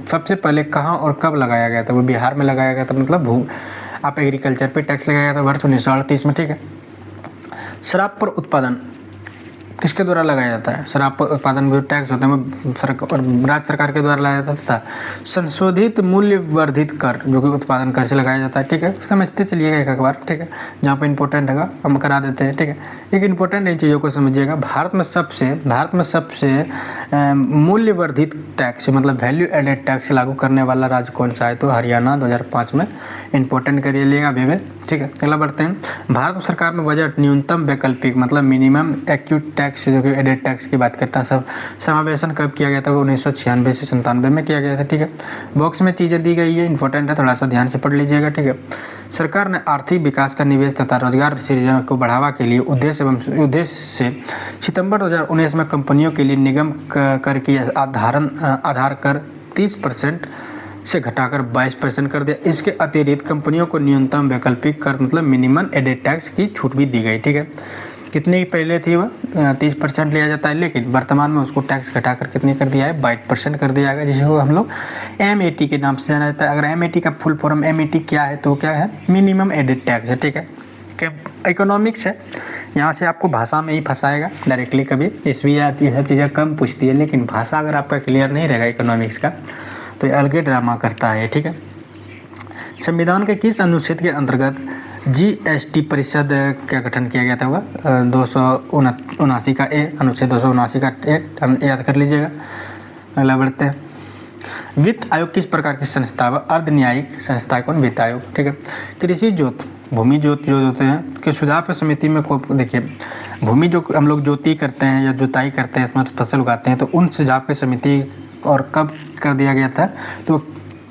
सबसे पहले कहाँ और कब लगाया गया था, वो बिहार में लगाया गया था, मतलब आप एग्रीकल्चर पे टैक्स लगाया था वर्ष 1938 में, ठीक है। शराब पर उत्पादन किसके द्वारा लगाया जाता है, शराब पर उत्पादन जो टैक्स होता है वो राज्य सरकार के द्वारा लगाया जाता है। संशोधित मूल्य वर्धित कर जो कि उत्पादन कर से लगाया जाता है, ठीक है। समझते चलिएगा एक बार, ठीक है, जहाँ पे इंपॉर्टेंट होगा हम करा देते हैं, ठीक है। एक इंपॉर्टेंट इन चीज़ों को समझिएगा, भारत में सबसे मूल्य वर्धित टैक्स मतलब वैल्यू एडेड टैक्स लागू करने वाला राज्य कौन सा है, तो हरियाणा 2005 में, इंपॉर्टेंट करिए लिएगा अभी में, ठीक है। अगला बढ़ते हैं, भारत सरकार में बजट न्यूनतम वैकल्पिक मतलब मिनिमम एक्यूट टैक्स जो कि एडेड टैक्स की बात करता है, सब समावेशन कब किया गया था, वो 1996 से 97 में किया गया था, ठीक है। बॉक्स में चीज़ें दी गई है, इंपॉर्टेंट है, थोड़ा सा ध्यान से पढ़ लीजिएगा, ठीक है। सरकार ने आर्थिक विकास का निवेश तथा रोजगार सृजन को बढ़ावा के लिए उद्देश्य से सितंबर 2019 में कंपनियों के लिए निगम कर की आधार कर 30% से घटाकर 22% कर दिया। इसके अतिरिक्त कंपनियों को न्यूनतम वैकल्पिक कर मतलब मिनिमम एडेड टैक्स की छूट भी दी गई, ठीक है। कितनी पहले थी वह 30% लिया जाता है, लेकिन वर्तमान में उसको टैक्स घटाकर कितनी कर दिया है 22% कर दिया गया, जिसको हम लोग MAT के नाम से जाना जाता है। अगर MAT का फुल फॉर्म MAT क्या है तो क्या है, मिनिमम एडेड टैक्स है, ठीक है। इकोनॉमिक्स है, यहाँ से आपको भाषा में ही फंसाएगा डायरेक्टली, कभी इसमें ये सब चीज़ें कम पूछती है, लेकिन भाषा अगर आपका क्लियर नहीं रहेगा इकोनॉमिक्स का तो ये अलग ड्रामा करता है, ठीक है। संविधान के किस अनुच्छेद के अंतर्गत GST परिषद का गठन किया गया था? वह 279 का ए, अनुच्छेद 279 का ए याद कर लीजिएगा। अगला बढ़ते हैं। वित्त आयोग किस प्रकार की संस्था है? अर्ध न्यायिक संस्था है। कौन? वित्त आयोग, ठीक है। कृषि जोत, भूमि जोत जो होते हैं कि सुझाव समिति में को देखिए, भूमि जो हम लोग जोती करते हैं या जुताई करते हैं, इसमें फसल उगाते हैं, तो उन सुझाव की समिति और कब कर दिया गया था? तो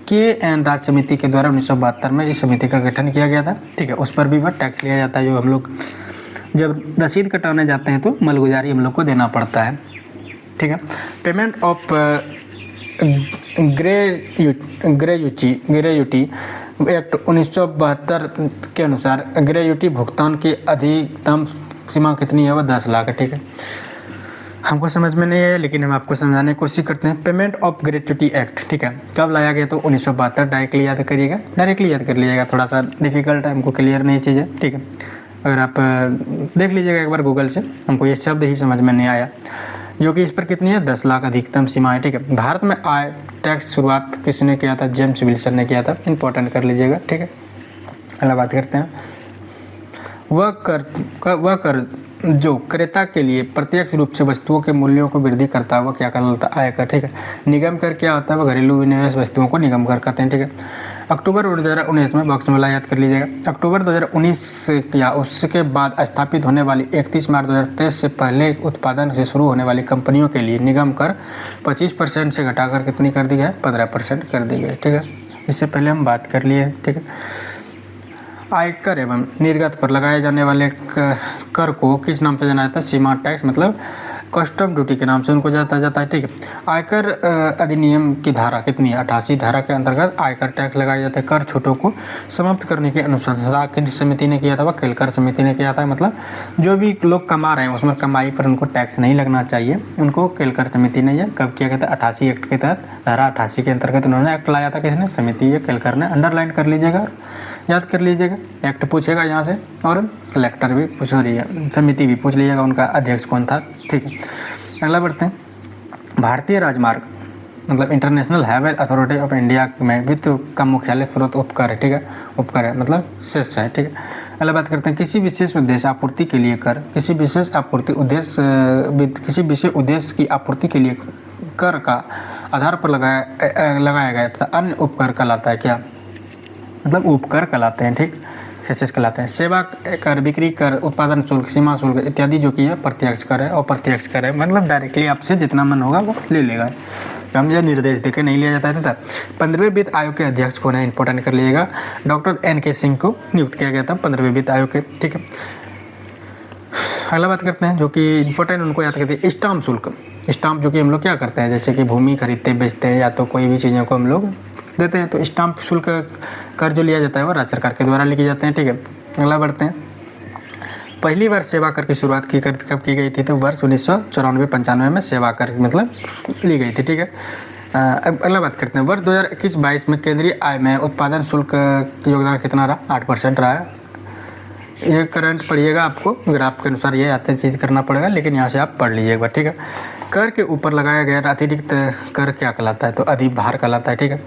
KN राज्य समिति के द्वारा 1972 में इस समिति का गठन किया गया था, ठीक है। उस पर भी वह टैक्स लिया जाता है, जो हम लोग जब रसीद कटाने जाते हैं तो मालगुजारी हम लोग को देना पड़ता है, ठीक है। पेमेंट ऑफ ग्रेजुटी एक्ट 1972 के अनुसार ग्रेजुटी भुगतान की अधिकतम सीमा कितनी है? वह 10 लाख है, ठीक है। हमको समझ में नहीं है, लेकिन हम आपको समझाने की कोशिश करते हैं। पेमेंट ऑफ ग्रेजुटी एक्ट, ठीक है, कब लाया गया? तो 1972। डायरेक्टली याद करिएगा, डायरेक्टली याद कर लीजिएगा, थोड़ा सा डिफिकल्ट है, हमको क्लियर नहीं चीज़ है, ठीक है। अगर आप देख लीजिएगा एक बार गूगल से, हमको ये शब्द ही समझ में नहीं आया, जो कि इस पर कितनी है 10 लाख अधिकतम सीमा है, ठीक है। भारत में आय टैक्स शुरुआत किसने किया था? जेम्स विल्सन ने किया था, इंपॉर्टेंट कर लीजिएगा, ठीक है। अगला बात करते हैं। वह कर जो क्रेता के लिए प्रत्यक्ष रूप से वस्तुओं के मूल्यों को वृद्धि करता है, वह क्या कहलाता है? आयकर, ठीक है। निगम कर क्या होता है? वह घरेलू विनिवेश वस्तुओं को निगम कर कहते हैं, ठीक है। अक्टूबर 2019 में, बॉक्स में याद कर लीजिएगा, अक्टूबर 2019 या उसके बाद स्थापित होने वाली 31 मार्च 2023 से पहले उत्पादन से शुरू होने वाली कंपनियों के लिए निगम कर 25% से घटाकर कितनी कर दी गई है? 15% कर दी गई, ठीक है। इससे पहले हम बात कर लिए, ठीक है। आयकर एवं निर्गत पर लगाए जाने वाले कर को किस नाम से जाना जाता है? सीमा टैक्स, मतलब कस्टम ड्यूटी के नाम से उनको जाता जाता है, ठीक है। आयकर अधिनियम की धारा कितनी है? 88 धारा के अंतर्गत आयकर टैक्स लगाया जाता है। कर छूटों को समाप्त करने की अनुशंसा किस समिति ने किया था? वह केलकर समिति ने किया था। मतलब जो भी लोग कमा रहे हैं उसमें कमाई पर उनको टैक्स नहीं लगना चाहिए, उनको केलकर समिति ने यह कब किया गया था? 88 एक्ट के तहत, धारा 88 के अंतर्गत उन्होंने एक्ट लाया था। किसने? समिति, ये केलकर ने। अंडरलाइन कर लीजिएगा, याद कर लीजिएगा, एक्ट पूछेगा यहाँ से, और कलेक्टर भी पूछ रही है, समिति भी पूछ लीजिएगा, उनका अध्यक्ष कौन था, ठीक है। अगला बढ़ते हैं। भारतीय राजमार्ग मतलब international highway authority of India में वित्त का मुख्यालय स्रोत उपकर है, ठीक है। उपकर है मतलब शेष है, ठीक है। अगला बात करते हैं। किसी विशेष उद्देश्य आपूर्ति के लिए कर, किसी विशेष उद्देश्य की आपूर्ति के लिए कर का आधार पर लगाया गया था अन्य उपकर कहलाता है क्या? मतलब उपकर कहलाते हैं, ठीक, सेसेस कहलाते हैं। सेवा कर, बिक्री कर, उत्पादन शुल्क, सीमा शुल्क इत्यादि जो कि है प्रत्यक्ष कर है, अप्रत्यक्ष कर है, मतलब डायरेक्टली आपसे जितना मन होगा वो ले लेगा, हम यह निर्देश देके नहीं लिया जाता है। सर 15वें वित्त आयोग के अध्यक्ष कौन है? इंपॉर्टेंट कर लीजिएगा, डॉक्टर NK सिंह को नियुक्त किया गया था 15वें वित्त आयोग के, ठीक है। अगला बात करते हैं जो कि इंपॉर्टेंट, उनको याद करते हैं। स्टाम्प शुल्क, स्टाम्प जो कि हम लोग क्या करते हैं, जैसे कि भूमि खरीदते बेचते हैं या तो कोई भी चीज़ों को हम लोग देते हैं, तो स्टाम्प शुल्क कर जो लिया जाता है वो राज्य सरकार के द्वारा लेके जाते हैं, ठीक है। अगला बढ़ते हैं। पहली बार सेवा कर की शुरुआत कब की गई थी? तो वर्ष 1994-95 में सेवा कर मतलब ली गई थी, ठीक है। अगला बात करते हैं। वर्ष 2021-22 में केंद्रीय आय में उत्पादन शुल्क योगदान कितना रहा? 8% रहा है। ये करंट पढ़िएगा, आपको ग्राफ के अनुसार ये आते चीज़ करना पड़ेगा, लेकिन यहाँ से आप पढ़ लीजिए एक बार, ठीक है। कर के ऊपर लगाया गया अतिरिक्त कर क्या कहलाता है? तो अधिभार कहलाता है, ठीक है।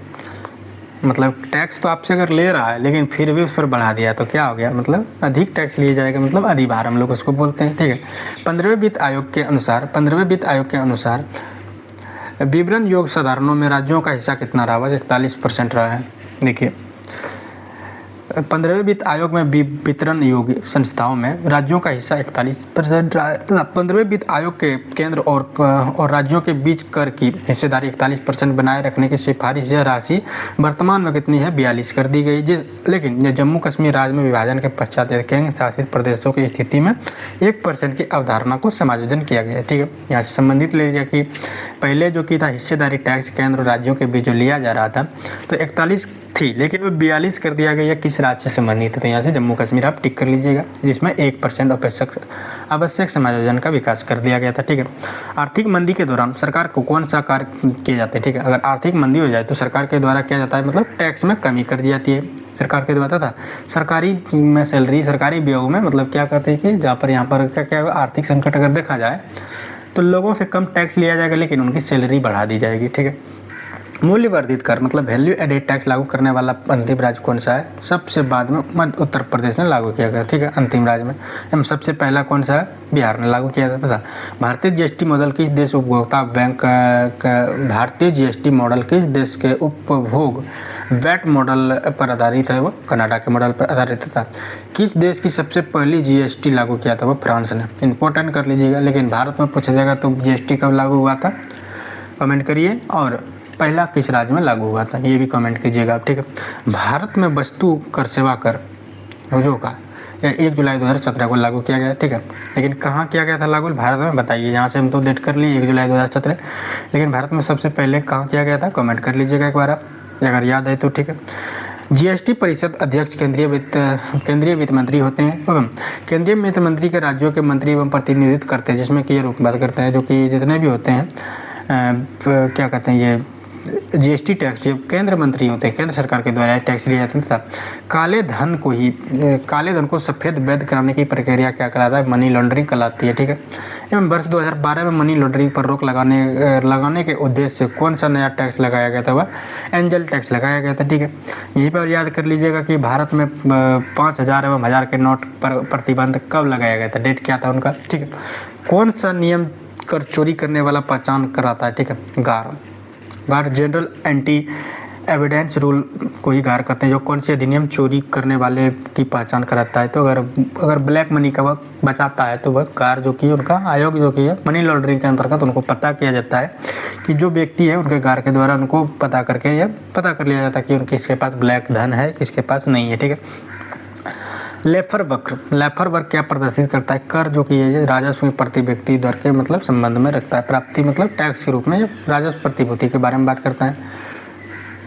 मतलब टैक्स तो आपसे अगर ले रहा है लेकिन फिर भी उस पर बढ़ा दिया तो क्या हो गया? मतलब अधिक टैक्स लिया जाएगा, मतलब अधिभार हम लोग उसको बोलते हैं, ठीक है। 15वें वित्त आयोग के अनुसार विवरण योग्य साधारणों में राज्यों का हिस्सा कितना रहा? 41% रहा है। देखिए 15वें वित्त आयोग में वितरण योग्य संस्थाओं में राज्यों का हिस्सा 41% रहा है। 15वें वित्त आयोग के केंद्र और राज्यों के बीच कर की हिस्सेदारी 41% बनाए रखने की सिफारिश यह राशि वर्तमान में कितनी है? 42 कर दी गई। लेकिन जम्मू कश्मीर राज्य में विभाजन के पश्चात केंद्र शासित प्रदेशों की स्थिति में 1% की अवधारणा को समायोजन किया गया, ठीक है। यहाँ से संबंधित ले लिया कि पहले जो की था हिस्सेदारी टैक्स केंद्र राज्यों के बीच जो लिया जा रहा था, तो 41 थी, लेकिन वो 42 कर दिया गया। किस राज्य से संबंधित है? तो यहाँ से जम्मू कश्मीर आप टिक कर लीजिएगा, जिसमें 1% आवश्यक समायोजन का विकास कर दिया गया था। ठीक है। आर्थिक मंदी के दौरान सरकार को कौन सा कार्य किए जाते हैं? ठीक है। अगर आर्थिक मंदी हो जाए तो सरकार के द्वारा किया जाता है, मतलब टैक्स में कमी कर दी जाती है सरकार के द्वारा था। सरकारी में सैलरी, सरकारी व्यय में मतलब क्या कहते हैं कि जहाँ पर यहाँ पर क्या आर्थिक संकट अगर देखा जाए तो लोगों से कम टैक्स लिया जाएगा, लेकिन उनकी सैलरी बढ़ा दी जाएगी। ठीक है। मूल्य वर्धित कर मतलब वैल्यू एडेड टैक्स लागू करने वाला अंतिम राज्य कौन सा है? सबसे बाद में मध्य उत्तर प्रदेश ने लागू किया गया। ठीक है। अंतिम राज्य में एवं सबसे पहला कौन सा है? बिहार ने लागू किया जाता था। भारतीय जीएसटी मॉडल किस देश उपभोक्ता बैंक भारतीय जीएसटी मॉडल किस देश के उपभोग वैट मॉडल पर आधारित है? वो कनाडा के मॉडल पर आधारित था। किस देश की सबसे पहली जीएसटी लागू किया था? वो फ्रांस ने। इंपॉर्टेंट कर लीजिएगा, लेकिन भारत में पूछा जाएगा तो जीएसटी कब लागू हुआ था? कमेंट करिए। और पहला किस राज्य में लागू हुआ था, ये भी कमेंट कीजिएगा आप। ठीक है। भारत में वस्तु कर सेवा कर जो का 1 जुलाई 2017 को लागू किया गया। ठीक है। लेकिन कहाँ किया गया था लागू? भारत में। बताइए, यहाँ से हम तो डेट कर लिए 1 जुलाई 2017, लेकिन भारत में सबसे पहले कहाँ किया गया था? कमेंट कर लीजिएगा एक बार आप, अगर याद है तो। ठीक है। जीएसटी परिषद अध्यक्ष केंद्रीय वित्त मंत्री होते हैं एवं केंद्रीय वित्त मंत्री के राज्यों के मंत्री एवं प्रतिनिधित्व करते हैं, जिसमें कि ये बात करते हैं जो कि जितने भी होते हैं क्या कहते हैं, ये जीएसटी टैक्स जो केंद्र मंत्री होते हैं, केंद्र सरकार के द्वारा टैक्स लिया जाता था। काले धन को सफ़ेद वैध कराने की प्रक्रिया क्या कहलाता है? मनी लॉन्ड्रिंग कहलाती है। ठीक है। एवं वर्ष 2012 में मनी लॉन्ड्रिंग पर रोक लगाने के उद्देश्य से कौन सा नया टैक्स लगाया गया था? वह एंजल टैक्स लगाया गया था। ठीक है। यहीं पर याद कर लीजिएगा कि भारत में 5000 एवं 1000 के नोट पर प्रतिबंध कब लगाया गया था? डेट क्या था उनका? ठीक है। कौन सा नियम कर चोरी करने वाला पहचान कराता है? ठीक है। गार जनरल एंटी एविडेंस रूल को ही गार कहते हैं, जो कौन से अधिनियम चोरी करने वाले की पहचान कराता है? तो अगर ब्लैक मनी का वह बचाता है तो वह गार जो कि उनका आयोग जो कि है मनी लॉन्ड्रिंग के अंतर्गत उनको पता किया जाता है कि जो व्यक्ति है उनके गार के द्वारा उनको पता करके यह पता कर लिया जाता है कि उनके किसके पास ब्लैक धन है, किसके पास नहीं है। ठीक है। लेफर वक्र क्या प्रदर्शित करता है? कर जो कि है राजस्व में प्रति व्यक्ति दर के मतलब संबंध में रखता है। प्राप्ति मतलब टैक्स के रूप में राजस्व प्रतिभूति के बारे में बात करता है।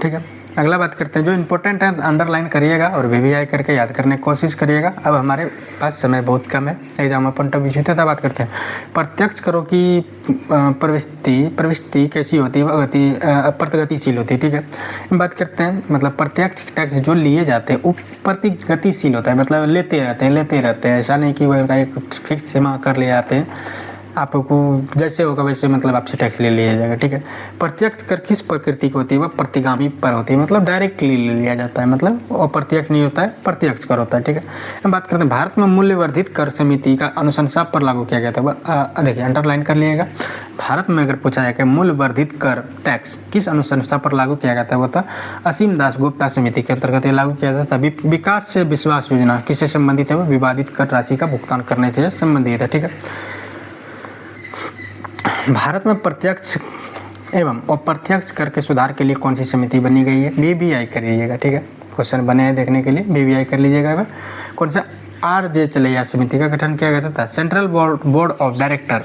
ठीक है। अगला बात करते हैं, जो इम्पोर्टेंट है अंडरलाइन करिएगा और वीवीआई करके याद करने की कोशिश करिएगा। अब हमारे पास समय बहुत कम है, एग्जाम पॉइंट ऑफ व्यू से बात करते हैं। प्रत्यक्ष करों की प्रविष्टि कैसी होती है? वह प्रगतिशील होती है। ठीक है। बात करते हैं मतलब प्रत्यक्ष टैक्स जो लिए जाते हैं वो प्रगतिशील होता है, मतलब लेते रहते हैं। ऐसा नहीं कि वह एक फिक्स सीमा कर ले जाते हैं, आपको जैसे होगा वैसे मतलब आपसे टैक्स ले लिया जाएगा। ठीक है। प्रत्यक्ष कर किस प्रकृति की होती है? वह प्रतिगामी पर होती है, मतलब डायरेक्टली ले लिया जाता है, मतलब अप्रत्यक्ष नहीं होता है, प्रत्यक्ष कर होता है। ठीक है। हम बात करते हैं भारत में मूल्य वर्धित कर समिति का अनुशंसा पर लागू किया गया था। वह देखिए अंडरलाइन कर लिएगा। भारत में अगर पूछा जाए कि मूल्य वर्धित कर टैक्स किस अनुशंसा पर लागू किया गया था, वो था असीम दास गुप्ता समिति के अंतर्गत लागू किया जाता था। विकास से विश्वास योजना किससे संबंधित है? वो विवादित कर राशि का भुगतान करने से संबंधित है। ठीक है। भारत में प्रत्यक्ष एवं अप्रत्यक्ष कर के सुधार के लिए कौन सी समिति बनी गई है? बीबीआई कर लीजिएगा। ठीक है। क्वेश्चन बने हैं देखने के लिए, बीबीआई कर लीजिएगा। कौन सा? आरजे चलैया समिति का गठन किया गया था। सेंट्रल बोर्ड ऑफ डायरेक्टर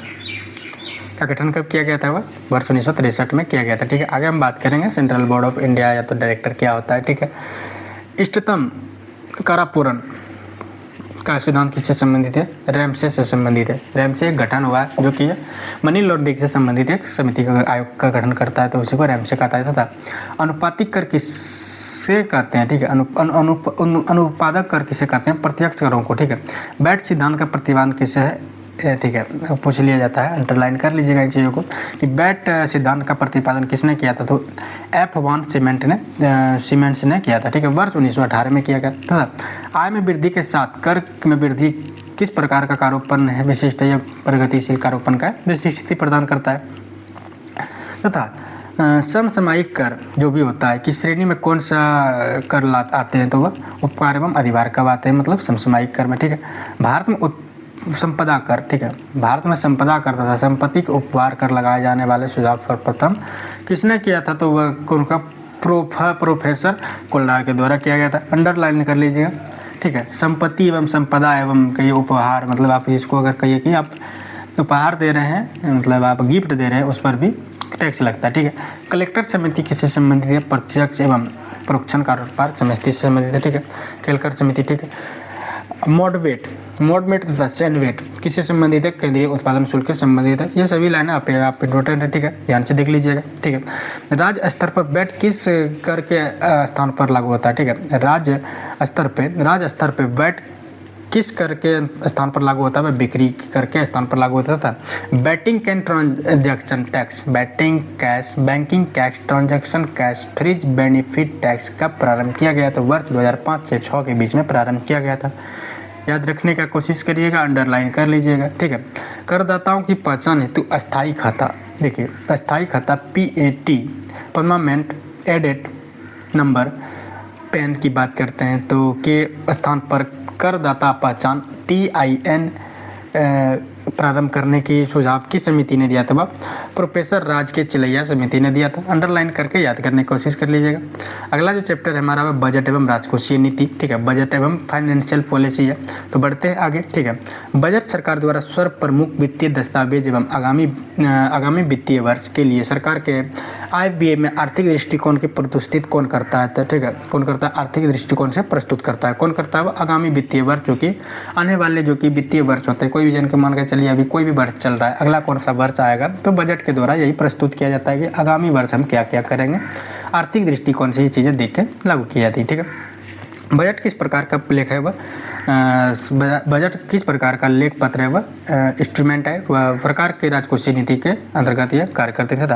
का गठन कब किया गया था? वह वर्ष 1963 में किया गया था। ठीक है। आगे हम बात करेंगे सेंट्रल बोर्ड ऑफ इंडिया या तो डायरेक्टर क्या होता है। ठीक है। इष्टतम कारापूरण का सिद्धांत किससे संबंधित है? रैमसे से संबंधित है। रैमसे एक गठन हुआ है जो कि मनी लॉन्ड्रिंग से संबंधित एक समिति का आयोग का गठन करता है, तो उसी को रैमसे कहता था। अनुपातिक कर किससे कहते हैं? ठीक है। अनुपादक कर किसे कहते हैं? प्रत्यक्ष करों को। ठीक है। वैट सिद्धांत का प्रतिपादन किसे है? ठीक है, पूछ लिया जाता है, अंडरलाइन कर लीजिएगा इन चीज़ों को कि वैट सिद्धांत का प्रतिपादन किसने किया था? तो F1 सीमेंट्स ने किया था। ठीक है। वर्ष 1918 में किया गया था। आय में वृद्धि के साथ कर में वृद्धि किस प्रकार का कारोपन है? विशिष्ट या प्रगतिशील कारोपन का विशिष्टि प्रदान करता है। तथा समसामयिक कर जो भी होता है किस श्रेणी में कौन सा कर आते हैं? तो वह उपकार एवं अधिभार कब आते हैं? मतलब समसामयिक कर में। ठीक है। भारत में संपदा कर। ठीक है। भारत में संपदा कर तथा संपत्ति के उपहार कर लगाए जाने वाले सुझाव सर्वप्रथम किसने किया था? तो वह उनका प्रोफेसर कोल्डार के द्वारा किया गया था। अंडरलाइन कर लीजिएगा। ठीक है। संपत्ति एवं संपदा एवं कई उपहार, मतलब आप इसको अगर कहिए कि आप उपहार दे रहे हैं, मतलब आप गिफ्ट दे रहे हैं, उस पर भी टैक्स लगता है। ठीक है। कलेक्टर समिति किससे संबंधित है? प्रत्यक्ष एवं प्रोक्षण कारोबार समिति से संबंधित है, ठीक है। केलकर समिति, ठीक है। मॉडवेट तथा सैंडवेट किससे संबंधित है? केंद्रीय उत्पादन शुल्क से संबंधित है। ये सभी लाइनें आप इंपॉर्टेंट है, ठीक है, ध्यान से देख लीजिएगा, ठीक है। राज्य स्तर पर वैट किस कर के स्थान पर लागू होता है? ठीक है, राज्य स्तर पे वैट किस कर के स्थान पर लागू होता है? बिक्री कर के स्थान पर लागू होता था। Banking cash transaction cash fridge benefit tax कब प्रारंभ किया गया? तो वर्ष 2005 से 6 के बीच में प्रारंभ किया गया था। याद रखने का कोशिश करिएगा, अंडरलाइन कर लीजिएगा, ठीक है। करदाताओं की पहचान हेतु अस्थायी खाता, देखिए अस्थायी खाता PAT permanent added number PAN की बात करते हैं तो के स्थान पर करदाता पहचान TIN प्रारंभ करने की सुझाव किस समिति ने दिया था? वह प्रोफेसर राज के चिलैया समिति ने दिया था। अंडरलाइन करके याद करने की कोशिश कर लीजिएगा। अगला जो चैप्टर है हमारा वह बजट एवं राजकोषीय नीति, ठीक है, बजट एवं फाइनेंशियल पॉलिसी है। तो बढ़ते हैं आगे, ठीक है। बजट सरकार द्वारा सर्व प्रमुख वित्तीय दस्तावेज एवं आगामी वित्तीय वर्ष के लिए सरकार के आय व्यय में आर्थिक दृष्टिकोण की प्रस्तुत कौन करता है? तो ठीक है, कौन करता है? आर्थिक दृष्टिकोण से प्रस्तुत करता है। कौन करता है? वो आगामी वित्तीय वर्ष, जो कि आने वाले जो कि वित्तीय वर्ष होते हैं, कोई भी जन के मान के चलिए अभी कोई भी वर्ष चल रहा है, अगला कौन सा वर्ष आएगा, तो बजट के द्वारा यही प्रस्तुत किया जाता है कि आगामी वर्ष हम क्या क्या करेंगे। आर्थिक दृष्टिकोण से ये चीज़ें देख के लागू की जाती है, ठीक है। बजट किस प्रकार का लेख है? वह बजट किस प्रकार का लेख पत्र है? वह इंस्ट्रूमेंट है, वह सरकार की राजकोषीय नीति के अंतर्गत यह कार्य करते थे।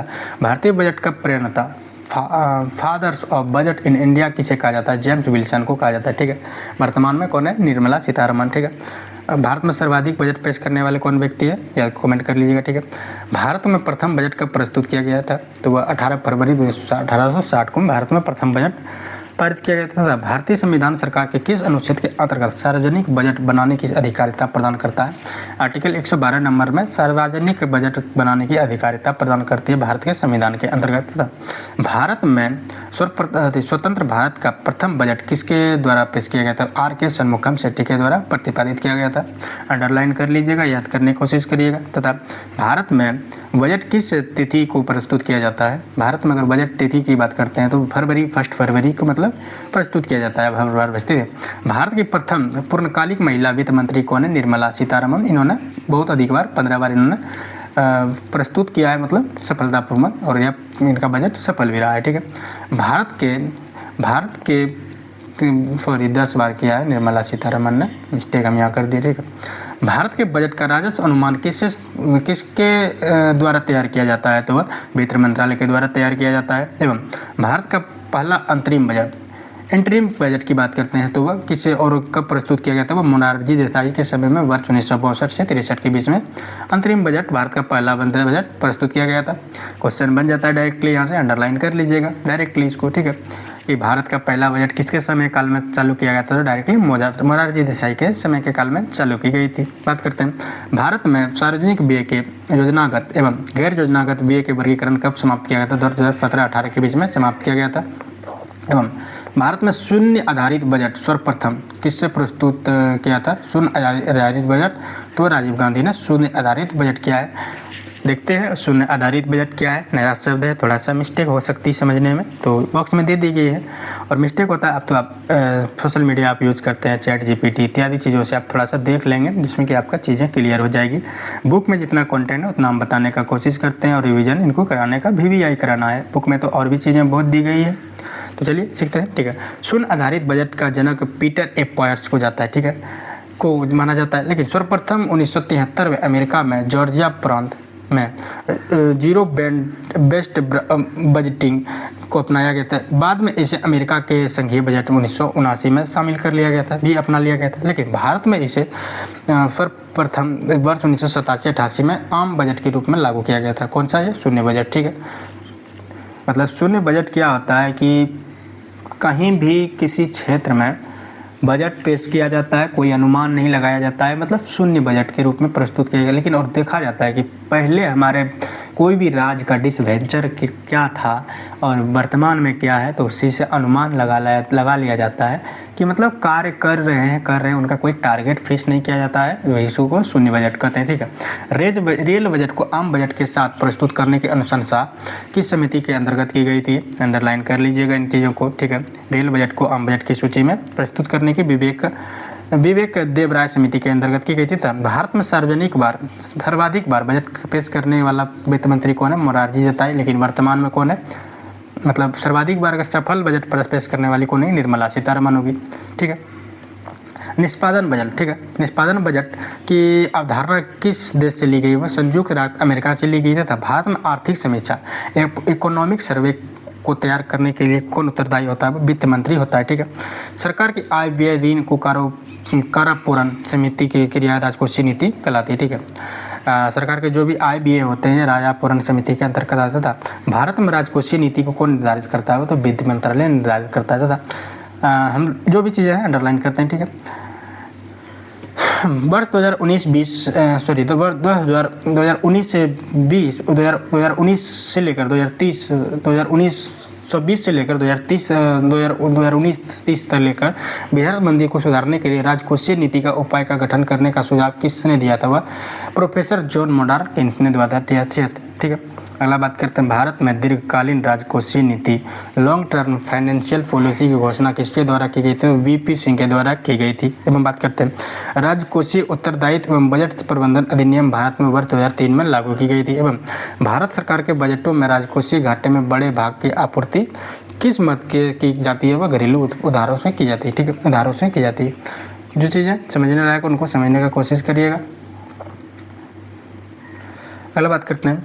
भारतीय बजट का प्रणेता fathers of budget in India किसे कहा जाता है? जेम्स विल्सन को कहा जाता है, ठीक है। वर्तमान में कौन है? निर्मला सीतारमण, ठीक है। भारत में सर्वाधिक बजट पेश करने वाले कौन व्यक्ति है? या कमेंट कर लीजिएगा, ठीक है। भारत में प्रथम बजट कब प्रस्तुत किया गया था? तो वह 18 फरवरी 1860 को भारत में प्रथम बजट पारित किया गया था। भारतीय संविधान सरकार के किस अनुच्छेद के अंतर्गत सार्वजनिक बजट बनाने की अधिकारिता प्रदान करता है? आर्टिकल 112 नंबर में सार्वजनिक बजट बनाने की अधिकारिता प्रदान करती है भारत के संविधान के अंतर्गत। भारत में स्वतंत्र भारत का प्रथम बजट किसके द्वारा पेश किया गया था? RK षणमुखम शेट्टी के द्वारा प्रतिपादित किया गया था। अंडरलाइन कर लीजिएगा, याद करने की कोशिश करिएगा। तथा भारत में बजट किस तिथि को प्रस्तुत किया जाता है? भारत में अगर बजट तिथि की बात करते हैं तो 1 फरवरी को मतलब प्रस्तुत किया जाता है। भारत की प्रथम पूर्णकालिक महिला वित्त मंत्री कौन है? निर्मला सीतारमण। इन्होंने बहुत अधिक बार 15 बार इन्होंने प्रस्तुत किया है, मतलब सफलतापूर्वक, और यह इनका बजट सफल भी रहा है, ठीक है। भारत के 10 बार किया है निर्मला सीतारमण ने, मिस्टेक हम यहाँ कर दिए, ठीक है। भारत के बजट का राजस्व अनुमान किसके द्वारा तैयार किया जाता है? तो वह वित्त मंत्रालय के द्वारा तैयार किया जाता है। एवं भारत का पहला अंतरिम बजट इंटरिम बजट की बात करते हैं तो वह किसे और कब प्रस्तुत किया गया था? वह मोरारजी देसाई के समय में वर्ष 1962 से 63 के बीच में अंतरिम बजट, भारत का पहला बजट प्रस्तुत किया गया था। क्वेश्चन बन जाता है डायरेक्टली, यहाँ से अंडरलाइन कर लीजिएगा डायरेक्टली इसको, ठीक है। कि भारत का पहला बजट किसके समय काल में चालू किया गया था? तो डायरेक्टली मोरारजी देसाई के समय के काल में चालू की गई थी। बात करते हैं भारत में सार्वजनिक व्यय के योजनागत एवं गैर योजनागत व्यय के वर्गीकरण कब समाप्त किया गया था? 2017-18 के बीच में समाप्त किया गया था। एवं भारत में शून्य आधारित बजट सर्वप्रथम किससे प्रस्तुत किया था? शून्य आधारित बजट, तो राजीव गांधी ने शून्य आधारित बजट किया है। देखते हैं शून्य आधारित बजट क्या है। नया शब्द है, थोड़ा सा मिस्टेक हो सकती है समझने में, तो बॉक्स में दे दी गई है। और मिस्टेक होता है, अब तो आप सोशल मीडिया आप यूज़ करते हैं, चैट GPT इत्यादि चीज़ों से आप थोड़ा सा देख लेंगे, जिसमें कि आपका चीज़ें क्लियर हो जाएगी। बुक में जितना कंटेंट है उतना हम बताने का कोशिश करते हैं, और रिवीजन इनको कराने का VVI कराना है। बुक में तो और भी चीज़ें बहुत दी गई है, तो चलिए सीखते हैं, ठीक है। शून्य आधारित बजट का जनक पीटर ए पॉयर्स को जाता है, ठीक है, को माना जाता है। लेकिन सर्वप्रथम 1973 में अमेरिका में जॉर्जिया प्रांत में जीरो बेस्ड बजटिंग को अपनाया गया था। बाद में इसे अमेरिका के संघीय बजट 1979 में शामिल कर लिया गया था, भी अपना लिया गया था। लेकिन भारत में इसे सर्वप्रथम वर्ष 1987-88 में आम बजट के रूप में लागू किया गया था। कौन सा है? शून्य बजट, ठीक है। मतलब शून्य बजट क्या होता है कि कहीं भी किसी क्षेत्र में बजट पेश किया जाता है, कोई अनुमान नहीं लगाया जाता है, मतलब शून्य बजट के रूप में प्रस्तुत किया गया। लेकिन और देखा जाता है कि पहले हमारे कोई भी राज्य का डिसवेंचर क्या था और वर्तमान में क्या है, तो उसी से अनुमान लगा लिया जाता है कि मतलब कार्य कर रहे हैं उनका कोई टारगेट फिक्स नहीं किया जाता है, वही इशू को शून्य बजट कहते हैं। ठीक है, रेल बजट को आम बजट के साथ प्रस्तुत करने की अनुशंसा किस समिति के अंतर्गत की गई थी? अंडरलाइन कर लीजिएगा इन चीज़ों को। ठीक है, रेल बजट को आम बजट की सूची में प्रस्तुत करने की विवेक देवराय समिति के अंतर्गत की गई थी। तब भारत में सर्वाधिक बार बजट पेश करने वाला वित्त मंत्री कौन है? मोरारजी देसाई। लेकिन वर्तमान में कौन है, मतलब सर्वाधिक बार का सफल बजट पेश करने वाली कौन है? निर्मला सीतारमण होगी। ठीक है, निष्पादन बजट। ठीक है, निष्पादन बजट की अवधारणा किस देश से ली गई? वह संयुक्त राज्य अमेरिका से ली गई थी। भारत में आर्थिक समीक्षा इकोनॉमिक सर्वे को तैयार करने के लिए कौन उत्तरदायी होता है? वित्त मंत्री होता है। ठीक है, सरकार की आय व्यय ऋण को कारापूरण समिति की क्रिया राजकोषीय नीति कहलाती है। ठीक है, सरकार के जो भी आय व्यय होते हैं राजापूरण समिति के अंतर्गत आता था। भारत में राजकोषीय नीति को कौन निर्धारित करता है? तो वित्त मंत्रालय निर्धारित करता था। हम जो भी चीज़ें हैं अंडरलाइन करते हैं। ठीक है, वर्ष 2019 से 2019 से लेकर 2030 2020 से लेकर 2019-30 तक लेकर बिहार मंदी को सुधारने के लिए राजकोषीय नीति का उपाय का गठन करने का सुझाव किसने दिया था? वह प्रोफेसर जॉन मोडार केन्स ने दिया था। ठीक है, अगला बात करते हैं, भारत में दीर्घकालीन राजकोषीय नीति लॉन्ग टर्म फाइनेंशियल पॉलिसी की घोषणा किसके द्वारा की गई थी? वीपी सिंह के द्वारा की गई थी। एवं बात करते हैं, राजकोषीय उत्तरदायित्व एवं बजट प्रबंधन अधिनियम भारत में वर्ष 2003 में लागू की गई थी। एवं भारत सरकार के बजटों में राजकोषीय घाटे में बड़े भाग की आपूर्ति किस मद के की जाती है? वह घरेलू उधारों से की जाती है। ठीक है, उधारों से की जाती है। जो चीज़ें समझने लायक उनको समझने का कोशिश करिएगा। अगला बात करते हैं,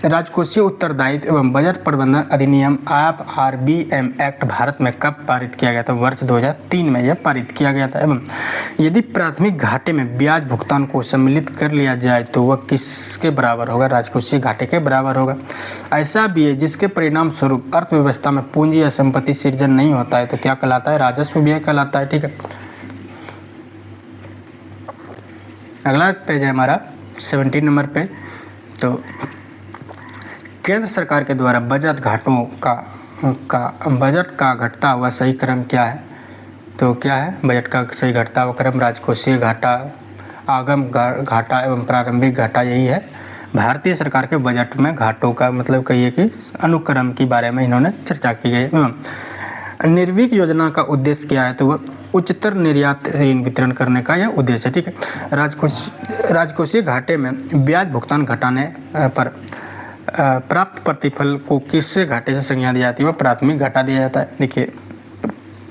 राजकोषीय उत्तरदायित्व एवं बजट प्रबंधन अधिनियम RBM एक्ट भारत में कब पारित किया गया था? वर्ष 2003 में यह पारित किया गया था। एवं यदि प्राथमिक घाटे में ब्याज भुगतान को सम्मिलित कर लिया जाए तो वह किसके बराबर होगा? राजकोषीय घाटे के बराबर होगा। ऐसा भी है जिसके परिणाम स्वरूप अर्थव्यवस्था में पूंजी या संपत्ति सृजन नहीं होता है तो क्या कहलाता है? राजस्व व्यय कहलाता है। ठीक है, अगला पेज है हमारा 17 नंबर पे। तो केंद्र सरकार के द्वारा बजट का घटता हुआ सही क्रम क्या है? तो क्या है बजट का सही घटता हुआ क्रम? राजकोषीय घाटा, आगम घाटा एवं प्रारंभिक घाटा, यही है। भारतीय सरकार के बजट में घाटों का मतलब कहिए कि अनुक्रम के बारे में इन्होंने चर्चा की गई। निर्विक योजना का उद्देश्य क्या है? तो वह उच्चतर निर्यात ऋण वितरण करने का यह उद्देश्य है। ठीक है, राजकोषीय घाटे में ब्याज भुगतान घटाने पर प्राप्त प्रतिफल को किससे घाटे से संज्ञा दी जाती है? वह प्राथमिक घाटा दिया जाता है। देखिए,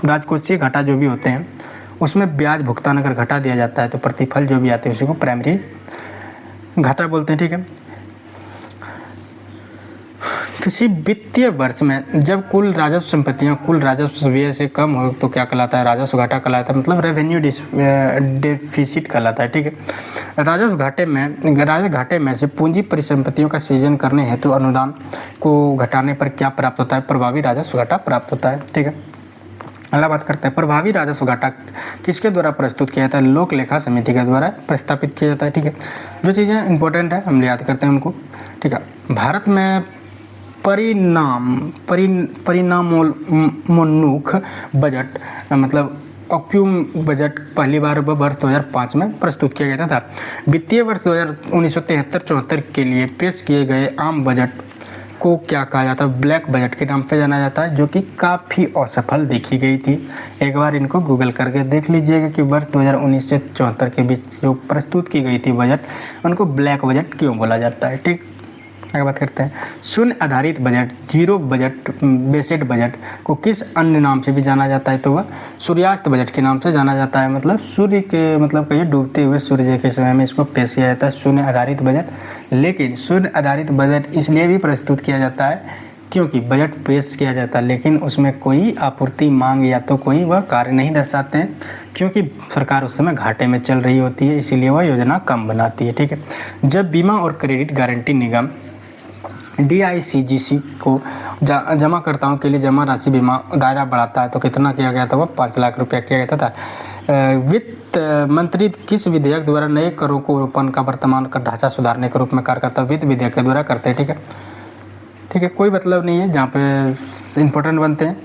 राजकोषीय घाटा जो भी होते हैं उसमें ब्याज भुगतान अगर घटा दिया जाता है तो प्रतिफल जो भी आते हैं उसी को प्राइमरी घाटा बोलते हैं। ठीक है, किसी वित्तीय वर्ष में जब कुल राजस्व संपत्तियां कुल राजस्व व्यय से कम हो तो क्या कहलाता है? राजस्व घाटा कहलाता है, मतलब रेवेन्यू डेफिसिट कहलाता है। ठीक है, राजस्व घाटे में से पूंजी परिसंपत्तियों का सृजन करने हेतु अनुदान को घटाने पर क्या प्राप्त होता है? प्रभावी राजस्व घाटा प्राप्त होता है। ठीक है, अगला बात करते हैं, प्रभावी राजस्व घाटा किसके द्वारा प्रस्तुत किया जाता है? लोक लेखा समिति के द्वारा प्रस्तावित किया जाता है। ठीक है, जो चीज़ें इंपॉर्टेंट है हम याद करते हैं उनको। ठीक है, भारत में परिणामोन्मुख बजट मतलब ऑक्यूम बजट पहली बार वर्ष 2005 में प्रस्तुत किया गया था। वित्तीय वर्ष 1973-74 के लिए पेश किए गए आम बजट को क्या कहा जाता है? ब्लैक बजट के नाम से जाना जाता है, जो कि काफ़ी असफल देखी गई थी। एक बार इनको गूगल करके देख लीजिएगा कि वर्ष 2019 से 74 के बीच जो प्रस्तुत की गई थी बजट, उनको ब्लैक बजट क्यों बोला जाता है। ठीक, आगे बात करते हैं, शून्य आधारित budget, zero budget based budget को किस अन्य नाम से भी जाना जाता है? तो वह सूर्यास्त बजट के नाम से जाना जाता है। मतलब सूर्य के मतलब कहिए डूबते हुए सूर्य के समय में इसको पेश किया जाता है शून्य आधारित बजट। लेकिन शून्य आधारित बजट इसलिए भी प्रस्तुत किया जाता है क्योंकि बजट पेश किया जाता है लेकिन उसमें कोई आपूर्ति मांग या तो कोई वह कार्य नहीं दर्शाते हैं, क्योंकि सरकार उस समय घाटे में चल रही होती है, इसीलिए वह योजना कम बनाती है। ठीक है, जब बीमा और क्रेडिट गारंटी निगम DICGC को जमाकर्ताओं के लिए जमा राशि बीमा दायरा बढ़ाता है तो कितना किया गया था? वह 5 लाख रुपया किया गया था। वित्त मंत्री किस विधेयक द्वारा नए करों को रोपण का वर्तमान कर ढांचा सुधारने के रूप में कार्य करता है? वित्त विधेयक के द्वारा करते हैं। ठीक है, कोई मतलब नहीं है जहाँ पे इम्पोर्टेंट बनते हैं।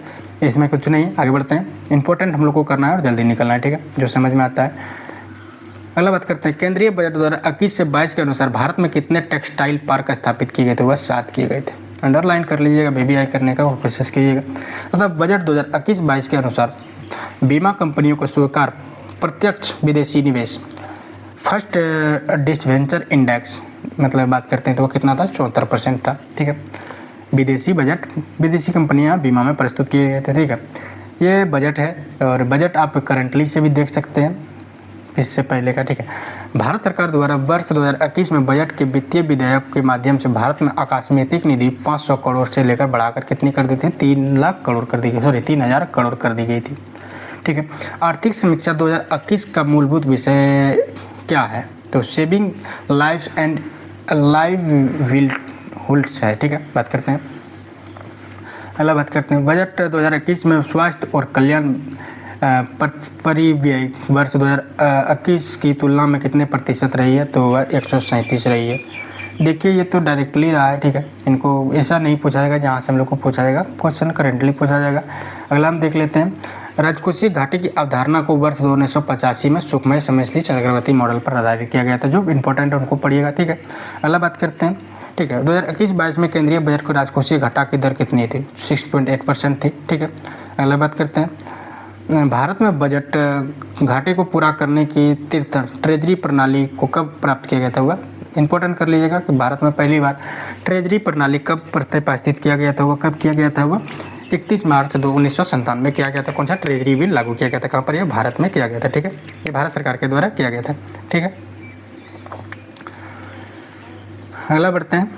इसमें कुछ नहीं, आगे बढ़ते हैं। इंपॉर्टेंट हम लोग को करना है और जल्दी निकलना है, ठीक है, जो समझ में आता है। अगला बात करते हैं, केंद्रीय बजट 2021 से 22 के अनुसार भारत में कितने टेक्सटाइल पार्क स्थापित किए गए थे? वह 7 किए गए थे। अंडरलाइन कर लीजिएगा, BBI करने का कोशिश कीजिएगा। मतलब बजट 2021-22 के अनुसार बीमा कंपनियों को स्वीकार प्रत्यक्ष विदेशी निवेश फर्स्ट डिसवेंचर इंडेक्स, मतलब बात करते हैं तो वो कितना था? 74% था, ठीक है। विदेशी बजट, विदेशी कंपनियां बीमा में प्रस्तुत किए गए थे, ठीक है। ये बजट है और बजट आप करंटली से भी देख सकते हैं, इससे पहले का, ठीक है। भारत सरकार द्वारा वर्ष 2021 में बजट के वित्तीय विधेयक के माध्यम से भारत में आकस्मिक निधि 500 करोड़ से लेकर बढ़ाकर कितनी कर दी थी? 3 लाख करोड़ कर दी गई, सॉरी 3000 करोड़ कर दी गई थी, ठीक है। आर्थिक समीक्षा 2021 का मूलभूत विषय क्या है? तो सेविंग लाइफ एंड लाइवलीहुड्स है, ठीक है। बात करते हैं, अगला बात करते हैं, बजट 2021 में स्वास्थ्य और कल्याण परिव्यय वर्ष 2021 की तुलना में कितने प्रतिशत रही है? तो वह 137 रही है। देखिए ये तो डायरेक्टली रहा है, ठीक है। इनको ऐसा नहीं पूछा जाएगा जहाँ से हम लोग को पूछा जाएगा, क्वेश्चन करेंटली पूछा जाएगा। अगला हम देख लेते हैं, राजकोषीय घाटे की अवधारणा को वर्ष 1985 में सुखमय समश्री चक्रवर्ती मॉडल पर आधारित किया गया था। जो इंपॉर्टेंट है उनको पढ़िएगा, ठीक है। अगला बात करते हैं, ठीक है। 2021-22 में केंद्रीय बजट को राजकोषीय घाटा की दर कितनी थी? 6.8% थी, ठीक है। अगला बात करते हैं, भारत में बजट घाटे को पूरा करने की ट्रेजरी प्रणाली को कब प्राप्त किया गया था? हुआ इंपॉर्टेंट कर लीजिएगा कि भारत में पहली बार ट्रेजरी प्रणाली कब प्रतिपादित किया गया था? हुआ कब किया गया था? हुआ 31 मार्च 1997 में किया गया था। कौन सा? ट्रेजरी बिल लागू किया गया था। कहाँ पर? यह भारत में किया गया था, ठीक है। ये भारत सरकार के द्वारा किया गया था, ठीक है। अगला बढ़ते हैं,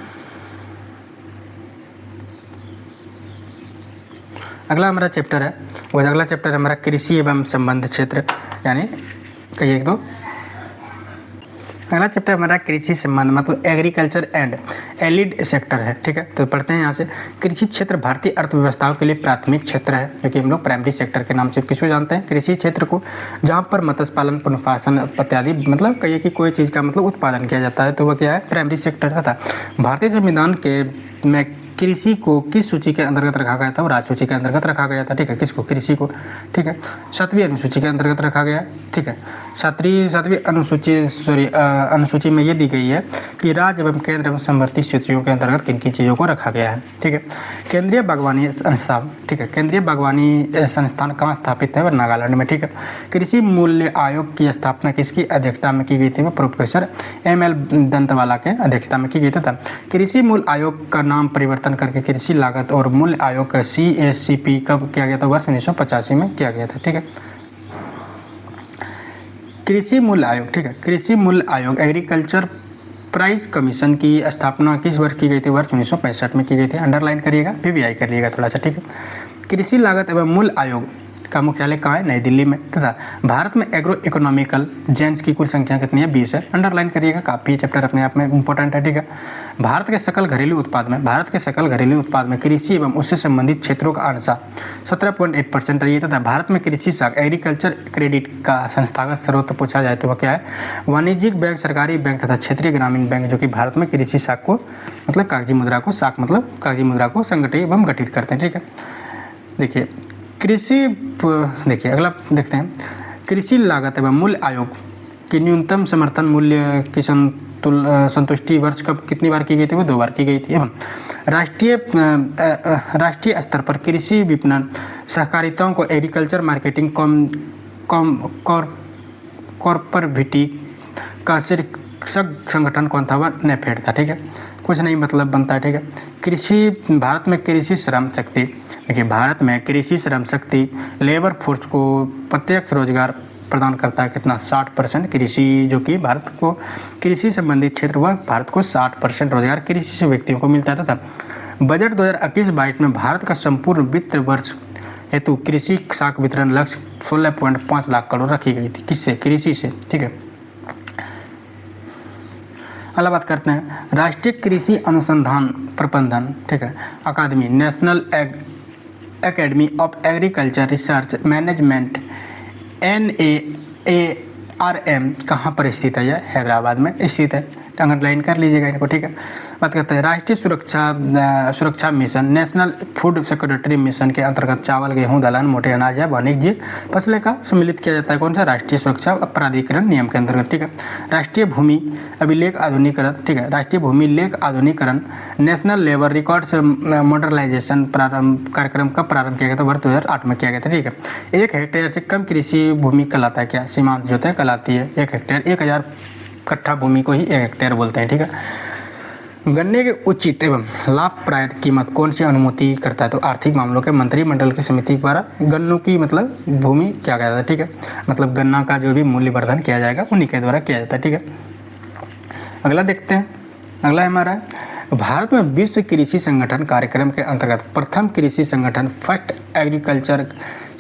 अगला हमारा चैप्टर है, वो अगला चैप्टर हमारा कृषि एवं संबंध क्षेत्र, यानी कहिए एक दो। अगला चैप्टर हमारा कृषि संबंध, मतलब एग्रीकल्चर एंड एलिड सेक्टर है, ठीक है। तो पढ़ते हैं यहाँ से, कृषि क्षेत्र भारतीय अर्थव्यवस्थाओं के लिए प्राथमिक क्षेत्र है, जो कि हम लोग प्राइमरी सेक्टर के नाम से किसको जानते हैं? कृषि क्षेत्र को, जहाँ पर मत्स्य पालन, पशुपालन इत्यादि, मतलब कहिए कि कोई चीज़ का मतलब उत्पादन किया जाता है, तो वह क्या है? प्राइमरी सेक्टर था। भारतीय संविधान के में कृषि को किस सूची के अंतर्गत रखा गया था? और राज्य सूची के अंतर्गत रखा गया था, ठीक है। किसको? कृषि को, ठीक है। 7वीं अनुसूची के अंतर्गत रखा गया, ठीक है। 7वीं अनुसूची में ये दी गई है कि राज्य एवं केंद्र एवं समवर्ती सूचियों के अंतर्गत किन किन चीज़ों को रखा गया है, ठीक है। केंद्रीय बागवानी संस्थान, ठीक है। केंद्रीय बागवानी संस्थान कहाँ स्थापित है? वह नागालैंड में, ठीक है। कृषि मूल्य आयोग की स्थापना किसकी अध्यक्षता में की गई थी? वह प्रोफेसर ML दंतवाला के अध्यक्षता में की गई थी। कृषि मूल्य आयोग का नाम परिवर्तन करके कृषि लागत और मूल्य आयोग का CACP कब किया गया था? वर्ष 1985 में किया गया था, ठीक है। कृषि मूल्य आयोग, ठीक है। कृषि मूल्य आयोग एग्रीकल्चर प्राइस कमीशन की स्थापना किस वर्ष की गई थी? वर्ष 1965 में की गई थी। अंडरलाइन करिएगा, BBI कर लीजिएगा थोड़ा सा, ठीक है। कृषि लागत एवं मूल्य आयोग का मुख्यालय कहाँ है? नई दिल्ली में। तथा भारत में एग्रो इकोनॉमिकल जेंस की कुल संख्या कितनी है? 20 है। अंडरलाइन करिएगा, काफ़ी चैप्टर अपने आप में इंपॉर्टेंट है, ठीक है। भारत के सकल घरेलू उत्पाद में कृषि एवं उससे संबंधित क्षेत्रों का अंश 17.8% रही है। तथा भारत में कृषि शाखा एग्रीकल्चर क्रेडिट का संस्थागत स्रोत पूछा जाए तो वह क्या है? वाणिज्यिक बैंक, सरकारी बैंक तथा क्षेत्रीय ग्रामीण बैंक, जो कि भारत में कृषि शाखा को, मतलब कागजी मुद्रा को, शाखा मतलब कागजी मुद्रा को संगठित एवं गठित करते हैं, ठीक है। देखिए देखिए अगला देखते हैं, कृषि लागत एवं मूल्य आयोग की न्यूनतम समर्थन मूल्य की संतुष्टि वर्ष कब कितनी बार की गई थी? वो 2 बार की गई थी। एवं राष्ट्रीय स्तर पर कृषि विपणन सहकारिताओं को एग्रीकल्चर मार्केटिंग कॉर्पोरेटिविटी का शीर्षक संगठन कौन था? वह नेफेड था, ठीक है। कुछ नहीं मतलब बनता है, ठीक है। कृषि, भारत में कृषि श्रम शक्ति, देखिए भारत में कृषि श्रम शक्ति लेबर फोर्स को प्रत्यक्ष रोजगार प्रदान करता है कितना? 60%। कृषि जो कि भारत को कृषि संबंधित क्षेत्र वह भारत को 60% रोजगार कृषि से व्यक्तियों को मिलता था। बजट 2021-22 में भारत का संपूर्ण वित्त वर्ष हेतु कृषि साख वितरण लक्ष्य 16.5 लाख करोड़ रखी गई थी। किससे? कृषि से, ठीक है। अगला बात करते हैं, राष्ट्रीय कृषि अनुसंधान प्रबंधन, ठीक है, अकादमी, national academy of agriculture research management NAARM कहाँ पर स्थित है? यह हैदराबाद में स्थित है। अंडरलाइन कर लीजिएगा इनको, ठीक है। बात करते हैं राष्ट्रीय सुरक्षा mission, national food security mission के अंतर्गत चावल, गेहूं, दलहन, मोटे अनाज या वाणिज्यिक फसलें का सम्मिलित किया जाता है। कौन सा? राष्ट्रीय सुरक्षा प्राधिकरण नियम के अंतर्गत, ठीक है। राष्ट्रीय भूमि अभिलेख आधुनिकीकरण, ठीक है। राष्ट्रीय भूमि लेख आधुनिकीकरण, नेशनल लेबर रिकॉर्ड्स मॉडर्नाइजेशन कार्यक्रम का प्रारंभ किया गया था, वर्ष 2008 में किया गया था, ठीक है। 1 हेक्टेयर से कम कृषि भूमि कहलाता है क्या? सीमांत जो है कहलाती है 1 हेक्टेयर। 1000 कट्ठा भूमि को ही 1 हेक्टेयर बोलते हैं, ठीक है। गन्ने के उचित एवं लाभप्रद कीमत कौन सी अनुमति करता है? तो आर्थिक मामलों के मंत्रिमंडल की समिति द्वारा गन्नों की मतलब भूमि क्या कहता है, ठीक है। मतलब गन्ना का जो भी मूल्यवर्धन किया जाएगा उन्हीं के द्वारा किया जाता है, ठीक है। अगला देखते हैं, अगला हमारा भारत में विश्व कृषि संगठन कार्यक्रम के अंतर्गत प्रथम कृषि संगठन फर्स्ट एग्रीकल्चर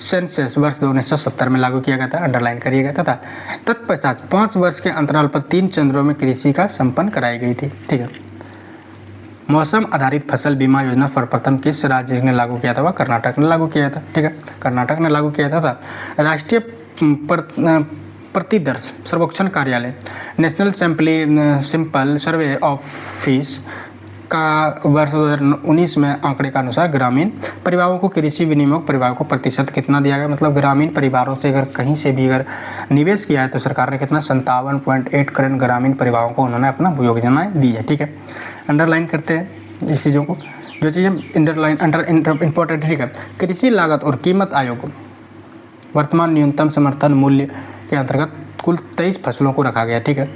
सेंसस वर्ष 1970 में लागू किया गया था, अंडरलाइन करिएगा। तथा तत्पश्चात 5 वर्ष के अंतराल पर 3 चंद्रों में कृषि का संपन्न कराई गई थी, ठीक है। मौसम आधारित फसल बीमा योजना सर्वप्रथम किस राज्य ने लागू किया था? वह कर्नाटक ने लागू किया था, ठीक है। कर्नाटक ने लागू किया था। राष्ट्रीय प्रतिदर्श सर्वेक्षण कार्यालय, नेशनल सिंपल सर्वे ऑफिस का वर्ष 2019 में आंकड़े के अनुसार ग्रामीण परिवारों को कृषि विनियोग परिवारों को प्रतिशत कितना दिया गया? मतलब ग्रामीण परिवारों से अगर कहीं से भी अगर निवेश किया है तो सरकार ने कितना 57.8 करोड़ ग्रामीण परिवारों को उन्होंने अपना योजनाएं दी है, ठीक है। अंडरलाइन करते हैं इस चीज़ों को, जो चीज़ें इंपॉर्टेंट, ठीक है। कृषि लागत और कीमत आयोग वर्तमान न्यूनतम समर्थन मूल्य के अंतर्गत कुल 23 फसलों को रखा गया, ठीक है।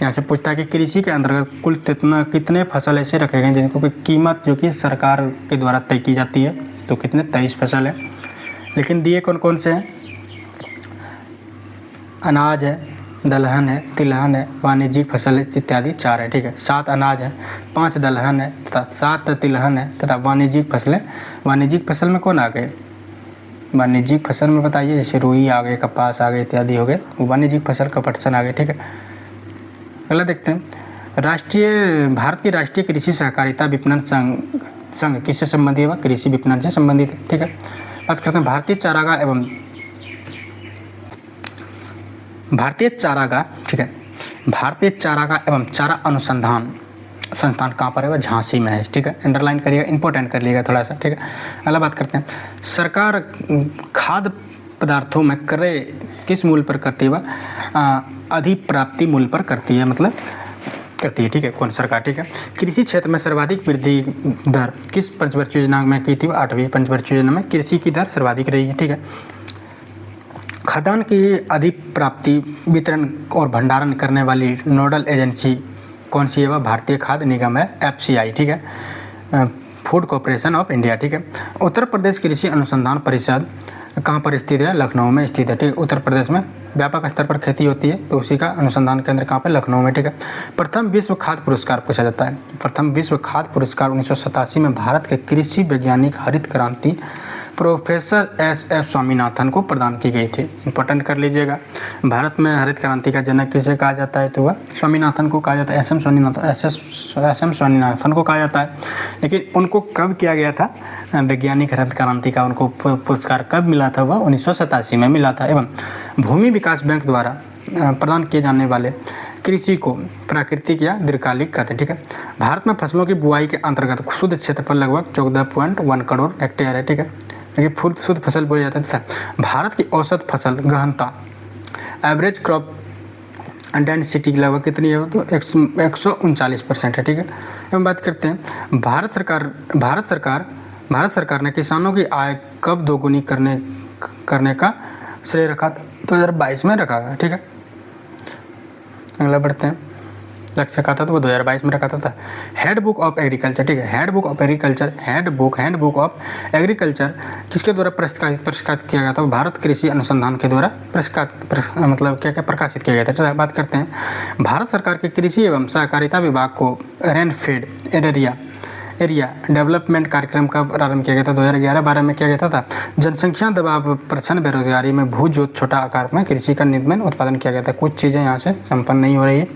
यहाँ से पूछता है कि कृषि के अंतर्गत कुल कितने फसल ऐसे रखे गए जिनको की कीमत जो कि सरकार के द्वारा तय की जाती है, तो कितने? 23 फसल है। लेकिन दिए कौन कौन से हैं? अनाज है, दलहन है, तिलहन है, वाणिज्यिक फसल इत्यादि 4 है, ठीक है। 7 अनाज है, 5 दलहन है तथा 7 तिलहन है तथा वाणिज्यिक फसलें। वाणिज्यिक फसल में कौन आ गए? वाणिज्यिक फसल में बताइए, जैसे रुई आ गए, कपास आ गए इत्यादि हो गए, वाणिज्यिक फसल का पटसन आ गए, ठीक है। अगला देखते हैं भारत की राष्ट्रीय कृषि सहकारिता विपणन संघ किससे संबंधित है? वह कृषि विपणन से संबंधित है, ठीक है। बात करते हैं भारतीय चारागाह, ठीक है। भारतीय चारागाह एवं चारा अनुसंधान संस्थान कहाँ पर है? वह झांसी में है, ठीक है। अंडरलाइन करिएगा, इंपॉर्टेंट कर लीजिएगा थोड़ा सा, ठीक है। अगला बात करते हैं सरकार खाद्य पदार्थों में क्रय किस मूल्य पर करती है? वह अधिप्राप्ति मूल्य पर करती है, मतलब करती है, ठीक है। कौन? सरकार, ठीक है। कृषि क्षेत्र में सर्वाधिक वृद्धि दर किस पंचवर्षीय योजना में की थी? 8वीं पंचवर्षीय योजना में कृषि की दर सर्वाधिक रही है, ठीक है। खाद्यान्न की अधिप्राप्ति वितरण और भंडारण करने वाली नोडल एजेंसी कौन सी है? वह भारतीय खाद्य निगम है, FCI, ठीक है। फूड कॉर्पोरेशन ऑफ इंडिया, ठीक है। उत्तर प्रदेश कृषि अनुसंधान परिषद कहाँ पर स्थित है? लखनऊ में स्थित है, ठीक है। उत्तर प्रदेश में व्यापक स्तर पर खेती होती है, तो उसी का अनुसंधान केंद्र कहाँ पर? लखनऊ में, ठीक है। प्रथम विश्व खाद्य पुरस्कार पूछा जाता है। प्रथम विश्व खाद्य पुरस्कार 1987 में भारत के कृषि वैज्ञानिक हरित क्रांति प्रोफेसर SF स्वामीनाथन को प्रदान की गई थी। इंपॉर्टेंट कर लीजिएगा। भारत में हरित क्रांति का जनक किसे कहा जाता है? तो वह स्वामीनाथन को कहा जाता है, SM स्वामीनाथन को कहा जाता है। लेकिन उनको कब किया गया था वैज्ञानिक हरित क्रांति का? उनको पुरस्कार कब मिला था? वह 1987 में मिला था। एवं भूमि विकास बैंक द्वारा प्रदान किए जाने वाले कृषि को प्राकृतिक या दीर्घकालिक कहते हैं, ठीक है। भारत में फसलों की बुआई के अंतर्गत शुद्ध क्षेत्रफल लगभग 14.1 करोड़ हेक्टेयर है, ठीक है। देखिए शुद्ध फसल बोली जाती है। भारत की औसत फसल गहनता एवरेज क्रॉप डेंसिटी लगभग कितनी है? तो 139% है, ठीक है। हम बात करते हैं भारत सरकार ने किसानों की आय कब दोगुनी करने का श्रेय रखा? 2022 में रखा था, ठीक है। अगला बढ़ते हैं, लक्ष्य रखा था तो वो 2022 में रखा था। हैंडबुक ऑफ एग्रीकल्चर, ठीक है। हैंडबुक ऑफ एग्रीकल्चर किसके द्वारा प्रकाशित किया गया था? भारत कृषि अनुसंधान के द्वारा प्रकाशित किया गया था। बात करते हैं भारत सरकार के कृषि एवं सहकारिता विभाग को रेनफेड एरिया डेवलपमेंट कार्यक्रम का प्रारंभ किया गया था। 2011-12 में किया गया था। जनसंख्या दबाव प्रचंड बेरोजगारी में भूजोत छोटा आकार में कृषि का निर्माण उत्पादन किया गया था। कुछ चीज़ें यहाँ से संपन्न नहीं हो रही है,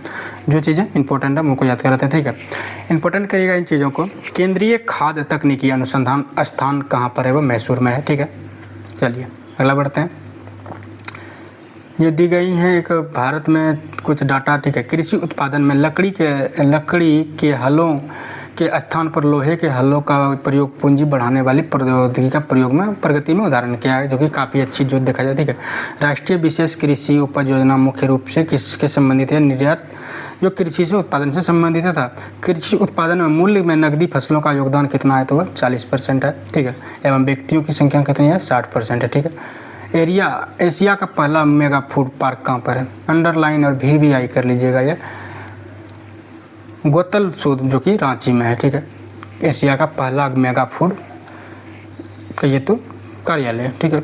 जो चीज़ें इंपॉर्टेंट है उनको याद कराते हैं, ठीक है। इंपॉर्टेंट करिएगा इन चीज़ों को। केंद्रीय खाद्य तकनीकी अनुसंधान स्थान कहाँ पर है? वो मैसूर में है, ठीक है। चलिए अगला बढ़ते हैं। ये दी गई है एक भारत में कुछ डाटा, ठीक है। कृषि उत्पादन में लकड़ी के हलों के स्थान पर लोहे के हलों का प्रयोग पूंजी बढ़ाने वाली प्रौद्योगिकी का प्रयोग में प्रगति में उदाहरण किया है, जो कि काफ़ी अच्छी जो देखा जाए, ठीक है। राष्ट्रीय विशेष कृषि उपज योजना मुख्य रूप से किसके संबंधित है? निर्यात, जो कृषि से उत्पादन से संबंधित था। कृषि उत्पादन में मूल्य में नकदी फसलों का योगदान कितना है? तो वह 40% है, ठीक है। एवं व्यक्तियों की संख्या कितनी है? 60% है, ठीक है। एशिया का पहला मेगा फूड पार्क कहाँ पर है? अंडरलाइन और VVI कर लीजिएगा। ये गोतल सूद जो कि रांची में है, ठीक है। एशिया का पहला मेगा फूड का ये तो कार्यालय है, ठीक है।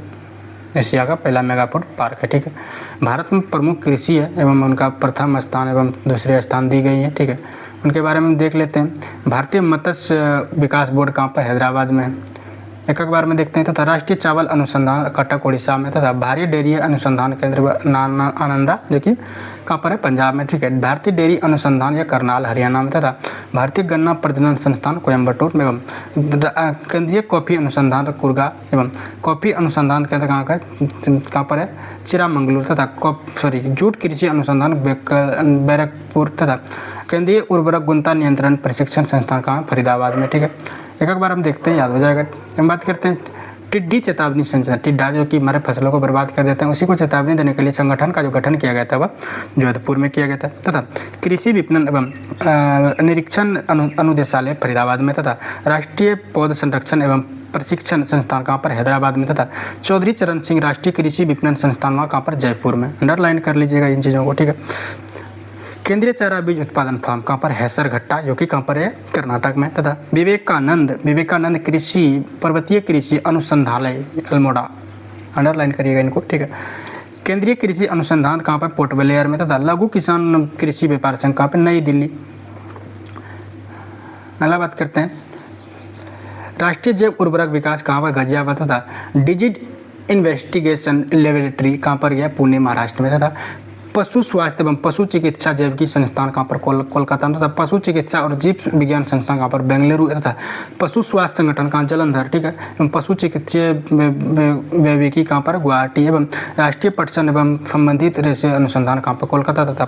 एशिया का पहला मेगा फूड पार्क है, ठीक है। भारत में प्रमुख कृषि है एवं उनका प्रथम स्थान एवं दूसरे स्थान दी गई है, ठीक है। उनके बारे में देख लेते हैं। भारतीय मत्स्य विकास बोर्ड कहाँ पर? हैदराबाद में है। एक बार में देखते हैं तथा राष्ट्रीय चावल अनुसंधान कटक उड़ीसा में, तथा भारतीय डेयरी अनुसंधान केंद्र आनंदा जो कि कहाँ पर है? पंजाब में, ठीक है। भारतीय डेयरी अनुसंधान या करनाल हरियाणा में, तथा भारतीय गन्ना प्रजनन संस्थान कोयम्बटूर में, एवं केंद्रीय कॉफी अनुसंधान कुर्गा एवं कॉफी अनुसंधान केंद्र कहाँ पर है? चिरामंगलूर, तथा जूट कृषि अनुसंधान बैरकपुर, तथा केंद्रीय उर्वरक गुणवत्ता नियंत्रण प्रशिक्षण संस्थान कहाँ? फरीदाबाद में, ठीक है। एक बार हम देखते हैं, याद हो जाएगा। हम बात करते हैं टिड्डी चेतावनी संचार, टिड्डा जो कि हमारे फसलों को बर्बाद कर देते हैं, उसी को चेतावनी देने के लिए संगठन का जो गठन किया गया था वह जोधपुर में किया गया था। तथा कृषि विपणन एवं निरीक्षण अनुदेशालय फरीदाबाद में, तथा राष्ट्रीय पौध संरक्षण एवं प्रशिक्षण संस्थान कहाँ पर? हैदराबाद में, तथा चौधरी चरण सिंह राष्ट्रीय कृषि विपणन संस्थान वहाँ कहाँ पर? जयपुर में। अंडरलाइन कर लीजिएगा इन चीज़ों को, ठीक है। केंद्रीय चारा बीज उत्पादन फार्म कहाँ पर? हैसरघट्टा जो कि कहाँ पर है? कर्नाटक में, तथा विवेकानंद कृषि पर्वतीय कृषि अनुसंधानालय अल्मोड़ा, अंडरलाइन करिएगा इनको, ठीक है। केंद्रीय कृषि अनुसंधान कहाँ पर? पोर्ट ब्लेयर में, तथा लघु किसान कृषि व्यापार संघ कहाँ पर? नई दिल्ली। अगला बात करते हैं, राष्ट्रीय जैव उर्वरक विकास कहाँ पर? गाजियाबाद, तथा डिजीज इन्वेस्टिगेशन लेबोरेटरी कहाँ पर गया? पुणे महाराष्ट्र में, तथा पशु स्वास्थ्य एवं पशु चिकित्सा जैविकी संस्थान कहाँ पर? कोलकाता में, तथा पशु चिकित्सा और जीव विज्ञान संस्थान कहाँ पर? बेंगलुरु, तथा पशु स्वास्थ्य संगठन कहाँ? जलंधर, ठीक है। एवं पशु चिकित्सा जैविकी कहाँ पर? गुवाहाटी, एवं राष्ट्रीय पटसन एवं संबंधित रेशे अनुसंधान कहाँ पर? कोलकाता, तथा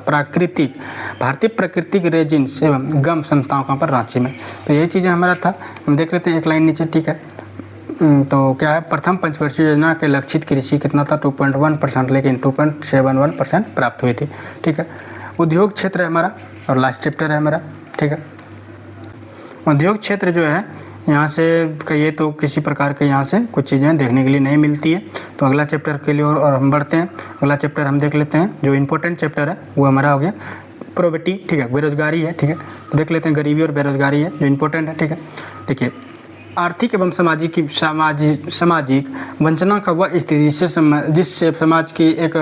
भारतीय प्राकृतिक रेजिन्स एवं गम संस्थान कहाँ पर? रांची में। तो यही चीज़ें हमारा था। हम देख लेते हैं एक लाइन नीचे, ठीक है। तो क्या है? प्रथम पंचवर्षीय योजना के लक्षित कृषि कितना था? 2.1%, लेकिन 2.71% प्राप्त हुई थी, ठीक है। उद्योग क्षेत्र है हमारा और लास्ट चैप्टर है हमारा, ठीक है। उद्योग क्षेत्र जो है यहाँ से कहिए तो किसी प्रकार के यहाँ से कुछ चीज़ें देखने के लिए नहीं मिलती है। तो अगला चैप्टर के लिए और हम बढ़ते हैं। अगला चैप्टर हम देख लेते हैं, जो इम्पोर्टेंट चैप्टर है वो हमारा हो गया प्रोवर्टी, ठीक है। बेरोजगारी है, ठीक है। तो देख लेते हैं, गरीबी और बेरोजगारी है जो इम्पोर्टेंट है, ठीक है। देखिए, आर्थिक एवं सामाजिक वंचना का वह स्थिति जिससे समाज की एक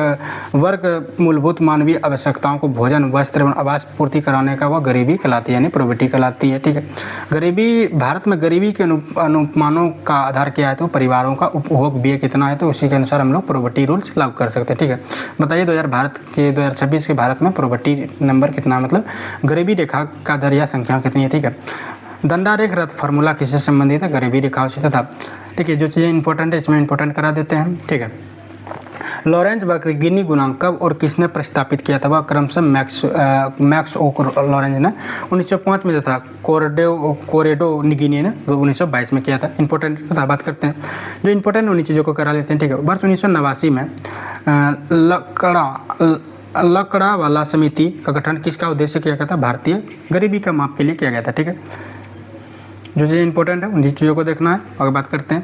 वर्ग मूलभूत मानवीय आवश्यकताओं को भोजन, वस्त्र एवं आवास पूर्ति कराने का वह गरीबी कहलाती है, यानी प्रोवर्टी कहलाती है, ठीक है। गरीबी, भारत में गरीबी के अनुमानों का आधार क्या है? तो परिवारों का उपभोग व्यय कितना है, तो उसी के अनुसार हम लोग प्रोवर्टी रूल्स लागू कर सकते हैं, ठीक है। बताइए 2026 के भारत में प्रोवर्टी नंबर कितना, मतलब गरीबी रेखा का दर या संख्या कितनी है, ठीक है। दंडारेख रथ फार्मूला किससे संबंधित है? गरीबी रेखाओं से, तथा ठीक है जो चीज़ें इंपॉर्टेंट है इसमें इंपॉर्टेंट करा देते हैं, ठीक है। लॉरेंज वक्र गिनी गुणांक कब और किसने प्रस्तावित किया था? वह क्रमशः मैक्स ओ लॉरेंज ने 1905 में, तथा कोरेडो निगिनी ने 1922 में किया था। इंपॉर्टेंट तथा बात करते हैं, जो इंपॉर्टेंट उन्हीं चीज़ों को करा लेते हैं, ठीक है। वर्ष 1989 में लकड़ा वाला समिति का गठन किसका उद्देश्य किया गया था? भारतीय गरीबी का माप के लिए किया गया था, ठीक है। जो चीज़ें इंपॉर्टेंट है उन्हीं चीज़ों को देखना है। अगर बात करते हैं,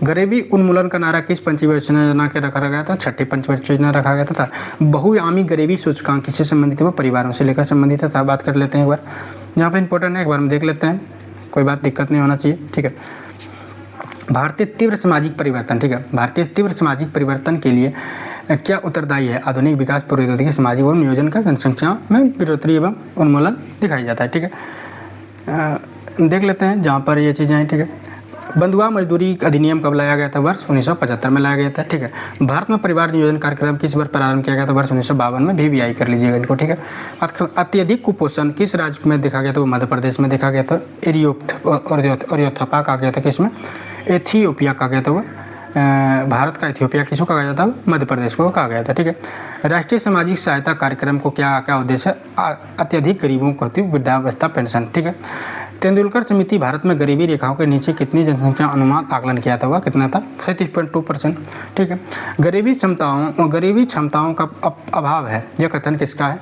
गरीबी उन्मूलन का नारा किस पंचवर्षीय योजना के रखा गया था? छठी पंचवर्षीय योजना रखा गया था। बहुआयामी गरीबी सूचकांक किससे संबंधित है? वो परिवारों से लेकर संबंधित था। बात कर लेते हैं एक बार, यहाँ पे इंपॉर्टेंट है, एक बार हम देख लेते हैं, कोई बात दिक्कत नहीं होना चाहिए, ठीक है। भारतीय तीव्र सामाजिक परिवर्तन, ठीक है। भारतीय तीव्र सामाजिक परिवर्तन के लिए क्या उत्तरदायी है? आधुनिक विकास प्रौद्योगिकी सामाजिक एवं नियोजन का जनसंख्या में बढ़ोतरी एवं उन्मूलन दिखाई जाता है, ठीक है। देख लेते हैं जहाँ पर ये चीज़ें हैं, ठीक है। बंधुआ मजदूरी अधिनियम कब लाया गया था? वर्ष 1975 में लाया गया था, ठीक है। भारत में परिवार नियोजन कार्यक्रम किस वर्ष प्रारंभ किया गया था? वर्ष 1952 में। VVI कर लीजिएगा इनको, ठीक है। अत्यधिक कुपोषण किस राज्य में देखा गया था? वो मध्य प्रदेश में देखा गया था। एरियोथपा कहा गया था, किसमें? एथियोपिया कहा गया था वो। भारत का इथियोपिया किसको कहा जाता है? मध्य प्रदेश को कहा गया था। ठीक है। राष्ट्रीय सामाजिक सहायता कार्यक्रम को क्या उद्देश्य है? अत्यधिक गरीबों को वृद्धावस्था पेंशन। ठीक है। तेंदुलकर समिति भारत में गरीबी रेखाओं के नीचे कितनी जनसंख्या अनुमान आकलन किया था? वह कितना था? 37.2%। ठीक है। गरीबी क्षमताओं का अभाव है, यह कथन किसका है?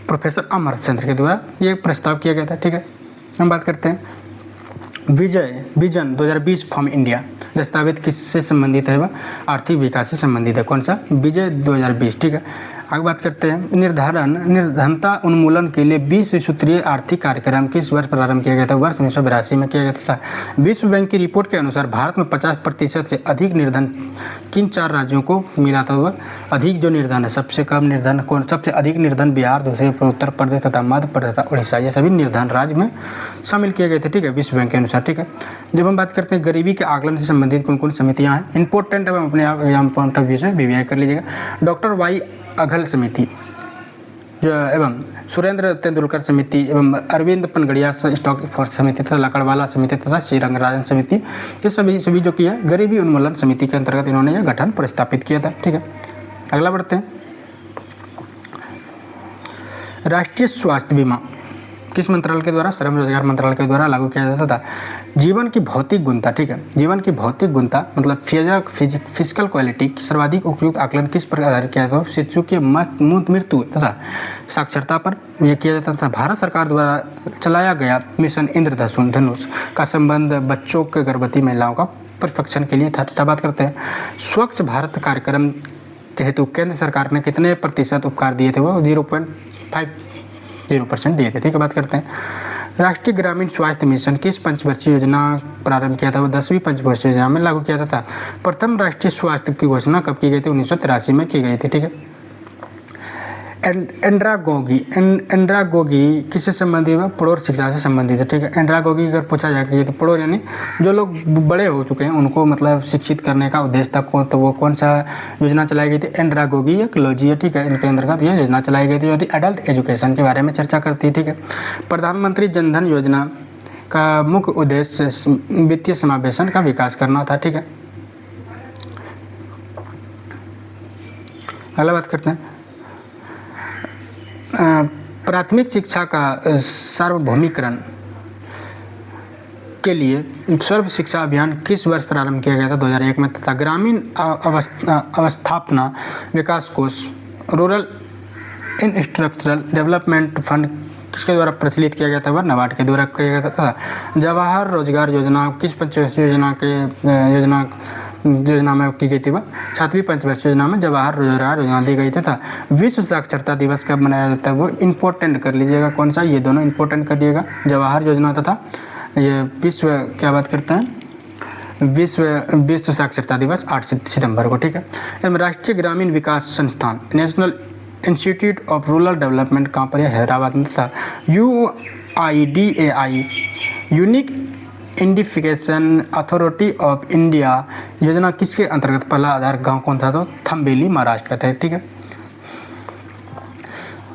प्रोफेसर अमर्त्य सेन के द्वारा ये प्रस्ताव किया गया था। ठीक है। हम बात करते हैं विजन 2020 फ्रॉम इंडिया दस्तावेज किससे संबंधित है? वह आर्थिक विकास से संबंधित है। कौन सा? विजय 2020। ठीक है। आगे बात करते हैं निर्धनता उन्मूलन के लिए 20 सूत्रीय आर्थिक कार्यक्रम किस वर्ष प्रारंभ किया गया था? वर्ष 1982 में किया गया था। विश्व बैंक की रिपोर्ट के अनुसार भारत में 50% से अधिक निर्धन किन 4 राज्यों को मिला था? वह अधिक जो निर्धन है, सबसे कम निर्धन कौन? सबसे अधिक निर्धन बिहार, दूसरे पर उत्तर प्रदेश तथा मध्य प्रदेश तथा उड़ीसा, ये सभी निर्धन राज्य में शामिल किए गए थे। ठीक है, विश्व बैंक के अनुसार। ठीक है। जब हम बात करते हैं गरीबी के आकलन से संबंधित कौन कौन समितियाँ हैं, इंपॉर्टेंट है, अपने आप एग्जाम पॉइंट ऑफ व्यू से वीवीआई कर लीजिएगा। डॉक्टर वाई अघल समिति जो एवं सुरेंद्र तेंदुलकर समिति एवं अरविंद पनगड़िया स्टॉक फोर्स समिति तथा लकड़वाला समिति तथा श्री रंगराजन समिति, ये सभी जो किया गरीबी उन्मूलन समिति के अंतर्गत इन्होंने यह गठन प्रस्तापित किया था। ठीक है। अगला बढ़ते हैं। राष्ट्रीय स्वास्थ्य बीमा किस मंत्रालय के द्वारा? श्रम रोजगार मंत्रालय के द्वारा लागू किया जाता था। जीवन की भौतिक गुणता। ठीक है। जीवन की भौतिक गुणता मतलब फिजिकल क्वालिटी की सर्वाधिक उपयुक्त आकलन किस पर आधारित किया जाता है? शिशु की मृत्यु तथा साक्षरता पर यह किया जाता था। भारत सरकार द्वारा चलाया गया मिशन इंद्रधनुष का संबंध बच्चों के गर्भवती महिलाओं का प्रशिक्षण के लिए था। बात करते हैं स्वच्छ भारत कार्यक्रम के हेतु केंद्र सरकार ने कितने प्रतिशत उपकार दिए थे? वो 0.50% दिए थे। ठीक है। बात करते हैं राष्ट्रीय ग्रामीण स्वास्थ्य मिशन किस पंचवर्षीय योजना प्रारंभ किया था? वो 10वीं पंचवर्षीय योजना में लागू किया था। प्रथम राष्ट्रीय स्वास्थ्य की घोषणा कब की गई थी? 1983 में की गई थी। ठीक है। एंड्रागोगी किससे संबंधित है? पड़ोर शिक्षा से संबंधित है। ठीक है। एंड्रागोगी अगर पूछा जाए तो पड़ोर यानी जो लोग बड़े हो चुके हैं उनको मतलब शिक्षित करने का उद्देश्य था, तो वो कौन सा योजना चलाई गई थी? एंड्रागोगी इकोलॉजी है। ठीक है। इनके अंतर्गत ये योजना चलाई गई थी जो एडल्ट एजुकेशन के बारे में चर्चा करती है। ठीक है। प्रधानमंत्री जनधन योजना का मुख्य उद्देश्य वित्तीय समावेशन का विकास करना था। ठीक है। अगला बात करते हैं प्राथमिक शिक्षा का सार्वभौमिकरण के लिए सर्व शिक्षा अभियान किस वर्ष प्रारंभ किया गया था? 2001 में तथा ग्रामीण अवस्थापना विकास कोष रूरल इंफ्रास्ट्रक्चरल डेवलपमेंट फंड किसके द्वारा प्रचलित किया गया था? वह नाबार्ड के द्वारा किया गया था। जवाहर रोजगार योजना किस पंचवर्षीय योजना में की गई थी? वह 7वीं पंचवर्षीय योजना में जवाहर रोजगार योजना दी गई थी। था विश्व साक्षरता दिवस कब मनाया जाता है? वो इंपॉर्टेंट कर लीजिएगा। कौन सा? ये दोनों इंपॉर्टेंट कर दिएगा। जवाहर योजना तथा ये विश्व क्या बात करते हैं? विश्व साक्षरता दिवस 8 सितंबर को। ठीक है। राष्ट्रीय ग्रामीण विकास संस्थान national institute of rural development कहाँ पर है? हैदराबाद में था। UIDAI unique identification authority of India योजना किसके अंतर्गत? पहला आधार गांव कौन था? तो थम्बेली महाराष्ट्र का था। ठीक है।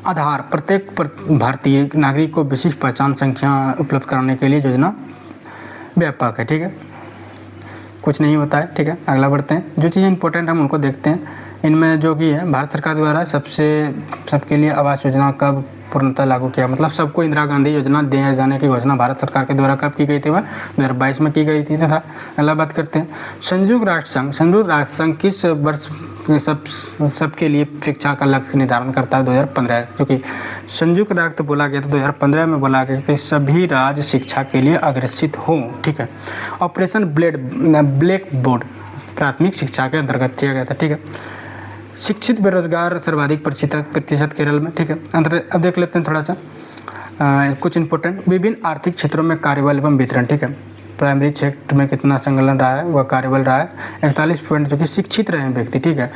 आधार प्रत्येक भारतीय नागरिक को विशिष्ट पहचान संख्या उपलब्ध कराने के लिए योजना व्यापक है। ठीक है। कुछ नहीं होता है। ठीक है। अगला बढ़ते हैं। जो चीज़ें इंपॉर्टेंट हम उनको देखते हैं। इनमें जो कि है भारत सरकार द्वारा सबके लिए आवास योजना कब पूर्णतः लागू किया? मतलब सबको इंदिरा गांधी योजना दिए जाने की घोषणा भारत सरकार के द्वारा कब की गई थी? वह 2022 में की गई थी। तथा अगला बात करते हैं संयुक्त राष्ट्र संघ किस वर्ष सबके लिए शिक्षा का लक्ष्य निर्धारण करता है? 2015। क्योंकि संयुक्त राष्ट्र बोला गया था 2015 में बोला गया कि सभी राज्य शिक्षा के लिए अग्रसित हों। ठीक है। ऑपरेशन ब्लैक बोर्ड प्राथमिक शिक्षा के अंतर्गत किया गया था। ठीक है। शिक्षित बेरोजगार सर्वाधिक प्रतिशत केरल में। ठीक है। अब देख लेते हैं थोड़ा सा कुछ इंपॉर्टेंट विभिन्न आर्थिक क्षेत्रों में कार्यबल एवं वितरण। ठीक है। प्राइमरी क्षेत्र में कितना संकलन रहा है? वह कार्यबल रहा है 41% जो कि शिक्षित रहे हैं व्यक्ति। ठीक है।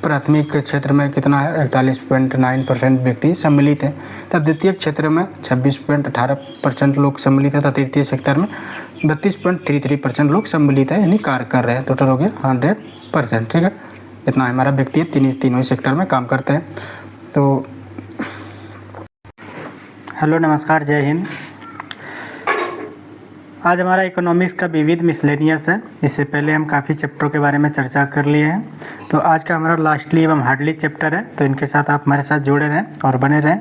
प्राथमिक क्षेत्र में कितना है? 41.9% व्यक्ति सम्मिलित हैं। तब द्वितीय क्षेत्र में 26.18% लोग सम्मिलित हैं। तथा तृतीय सेक्टर में 32.33% लोग सम्मिलित है यानी कार्य कर रहे हैं। टोटल हो गया 100%। ठीक है। इतना हमारा व्यक्ति है तीनों ही सेक्टर में काम करते हैं। तो हेलो नमस्कार जय हिंद। आज हमारा इकोनॉमिक्स का विविध मिसलेनियस है। इससे पहले हम काफ़ी चैप्टरों के बारे में चर्चा कर लिए हैं, तो आज का हमारा लास्टली एवं हार्डली चैप्टर है। तो इनके साथ आप हमारे साथ जुड़े रहें और बने रहें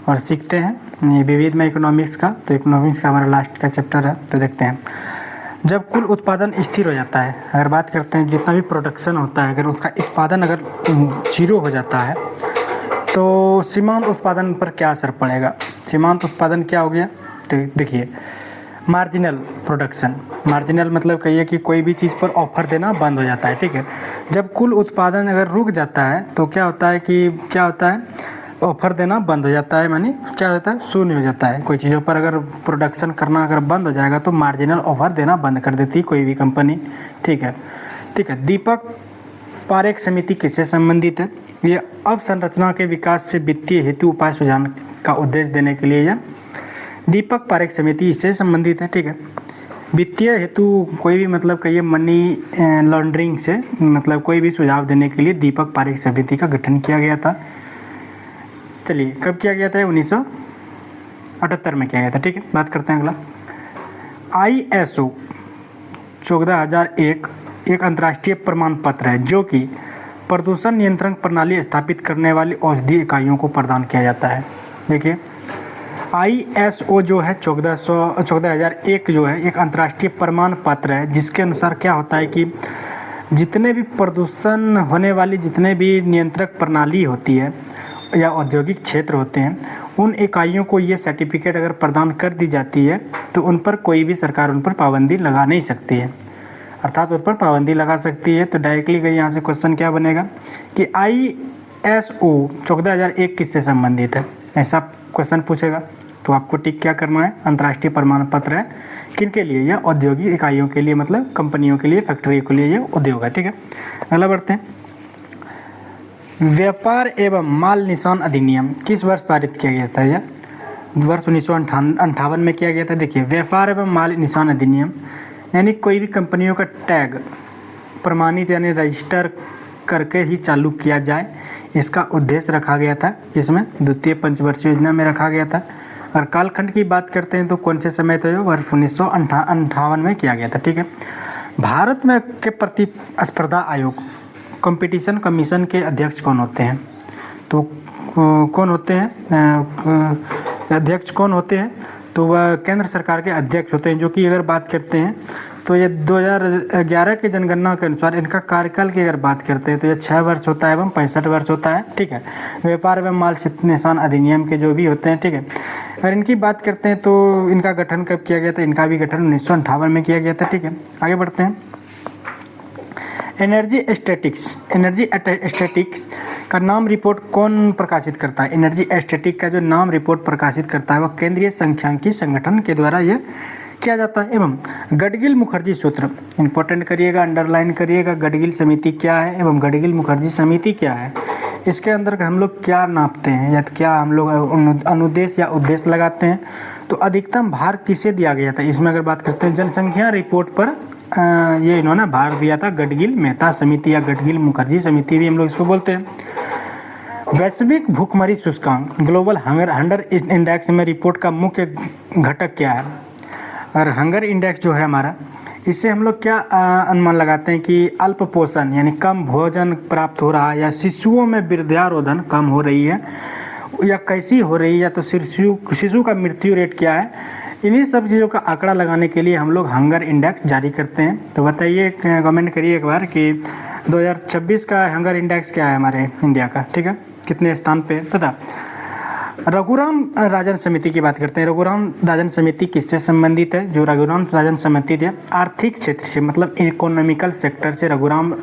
और सीखते हैं ये विविध में इकोनॉमिक्स का। तो इकोनॉमिक्स का हमारा लास्ट का चैप्टर है, तो देखते हैं। जब कुल उत्पादन स्थिर हो जाता है, अगर बात करते हैं जितना भी प्रोडक्शन होता है, अगर उसका उत्पादन अगर जीरो हो जाता है तो सीमांत उत्पादन पर क्या असर पड़ेगा। सीमांत उत्पादन क्या हो गया, तो देखिए मार्जिनल प्रोडक्शन। मार्जिनल मतलब कहिए कि कोई भी चीज़ पर ऑफर देना बंद हो जाता है, ठीक है। जब कुल उत्पादन अगर रुक जाता है तो क्या होता है ऑफर देना बंद हो जाता है, मानी क्या होता है, शून्य हो जाता है। कोई चीज़ों पर अगर प्रोडक्शन करना अगर बंद हो जाएगा तो मार्जिनल ऑफर देना बंद कर देती है कोई भी कंपनी, ठीक है। दीपक पारेख समिति किससे संबंधित है। ये अवसंरचना के विकास से वित्तीय हेतु उपाय सुझाव का उद्देश्य देने के लिए यह दीपक पारेख समिति इससे संबंधित है, ठीक है। वित्तीय हेतु कोई भी मतलब कहिए मनी लॉन्ड्रिंग से मतलब कोई भी सुझाव देने के लिए दीपक पारेख समिति का गठन किया गया था। चलिए कब किया गया था, 1978 में किया गया था, ठीक है। बात करते हैं अगला। ISO 14001 एक अंतर्राष्ट्रीय प्रमाण पत्र है जो कि प्रदूषण नियंत्रण प्रणाली स्थापित करने वाली औषधीय इकाइयों को प्रदान किया जाता है। देखिए ISO जो है 14001 जो है एक अंतर्राष्ट्रीय प्रमाण पत्र है, जिसके अनुसार क्या होता है कि जितने भी प्रदूषण होने वाली जितने भी नियंत्रक प्रणाली होती है या औद्योगिक क्षेत्र होते हैं, उन इकाइयों को ये सर्टिफिकेट अगर प्रदान कर दी जाती है तो उन पर कोई भी सरकार उन पर पाबंदी लगा नहीं सकती है, अर्थात उन पर पाबंदी लगा सकती है। तो डायरेक्टली गई यहाँ से क्वेश्चन क्या बनेगा कि ISO 14001 किससे संबंधित है, ऐसा क्वेश्चन पूछेगा। तो आपको टिक क्या करना है, अंतर्राष्ट्रीय प्रमाण पत्र है किन के लिए, यह औद्योगिक इकाइयों के लिए, मतलब कंपनियों के लिए, फैक्ट्रियों के लिए यह उद्योग है, ठीक है। अगला बढ़ते हैं। व्यापार एवं माल निशान अधिनियम किस वर्ष पारित किया गया था, यह वर्ष 1958 में किया गया था। देखिए व्यापार एवं माल निशान अधिनियम यानी कोई भी कंपनियों का टैग प्रमाणित यानी रजिस्टर करके ही चालू किया जाए, इसका उद्देश्य रखा गया था। इसमें द्वितीय पंचवर्षीय योजना में रखा गया था। और कालखंड की बात करते हैं तो कौन से समय था, वर्ष 1958 में किया गया था, ठीक है। भारत में के प्रतिस्पर्धा आयोग कंपटीशन कमीशन के अध्यक्ष कौन होते हैं, तो कौन होते हैं, अध्यक्ष कौन होते हैं, तो वह केंद्र सरकार के अध्यक्ष होते हैं, जो कि अगर बात करते हैं तो ये 2011 के जनगणना के अनुसार इनका कार्यकाल की अगर बात करते हैं तो ये 6 वर्ष होता है एवं 65 वर्ष होता है, ठीक है। व्यापार एवं माल निशान अधिनियम के जो भी होते हैं, ठीक है। अगर इनकी बात करते हैं तो इनका गठन कब किया गया था, इनका भी गठन 1958 में किया गया था, ठीक है। आगे बढ़ते हैं। एनर्जी स्टैटिक्स का नाम रिपोर्ट कौन प्रकाशित करता है। एनर्जी स्टैटिक का जो नाम रिपोर्ट प्रकाशित करता है वह केंद्रीय सांख्यिकी संगठन के द्वारा यह किया जाता है। एवं गडगिल मुखर्जी सूत्र इंपॉर्टेंट करिएगा, अंडरलाइन करिएगा। गडगिल समिति क्या है एवं गडगिल मुखर्जी समिति क्या है, इसके अंदर हम लोग क्या नापते हैं या क्या हम लोग अनुदेश या उद्देश्य लगाते हैं। तो अधिकतम भार किसे दिया गया था, इसमें अगर बात करते हैं जनसंख्या रिपोर्ट पर ये इन्होंने भार दिया था गडगिल मेहता समिति या गडगिल मुखर्जी समिति भी हम लोग इसको बोलते हैं। वैश्विक भूखमरी सूचकांक ग्लोबल हंगर इंडेक्स में रिपोर्ट का मुख्य घटक क्या है। और हंगर इंडेक्स जो है हमारा, इससे हम लोग क्या अनुमान लगाते हैं कि अल्प पोषण यानी कम भोजन प्राप्त हो रहा है, या शिशुओं में वृद्धारोधन कम हो रही है या कैसी हो रही है, या तो शिशु का मृत्यु रेट क्या है। इन्हीं सब चीज़ों का आंकड़ा लगाने के लिए हम लोग हंगर इंडेक्स जारी करते हैं। तो बताइए, कमेंट करिए एक बार कि 2026 का हंगर इंडेक्स क्या है हमारे इंडिया का, ठीक है, कितने स्थान पे पता। रघुराम राजन समिति की बात करते हैं। रघुराम राजन समिति किससे संबंधित है, जो रघुराम राजन समिति है आर्थिक क्षेत्र से, मतलब इकोनॉमिकल सेक्टर से रघुराम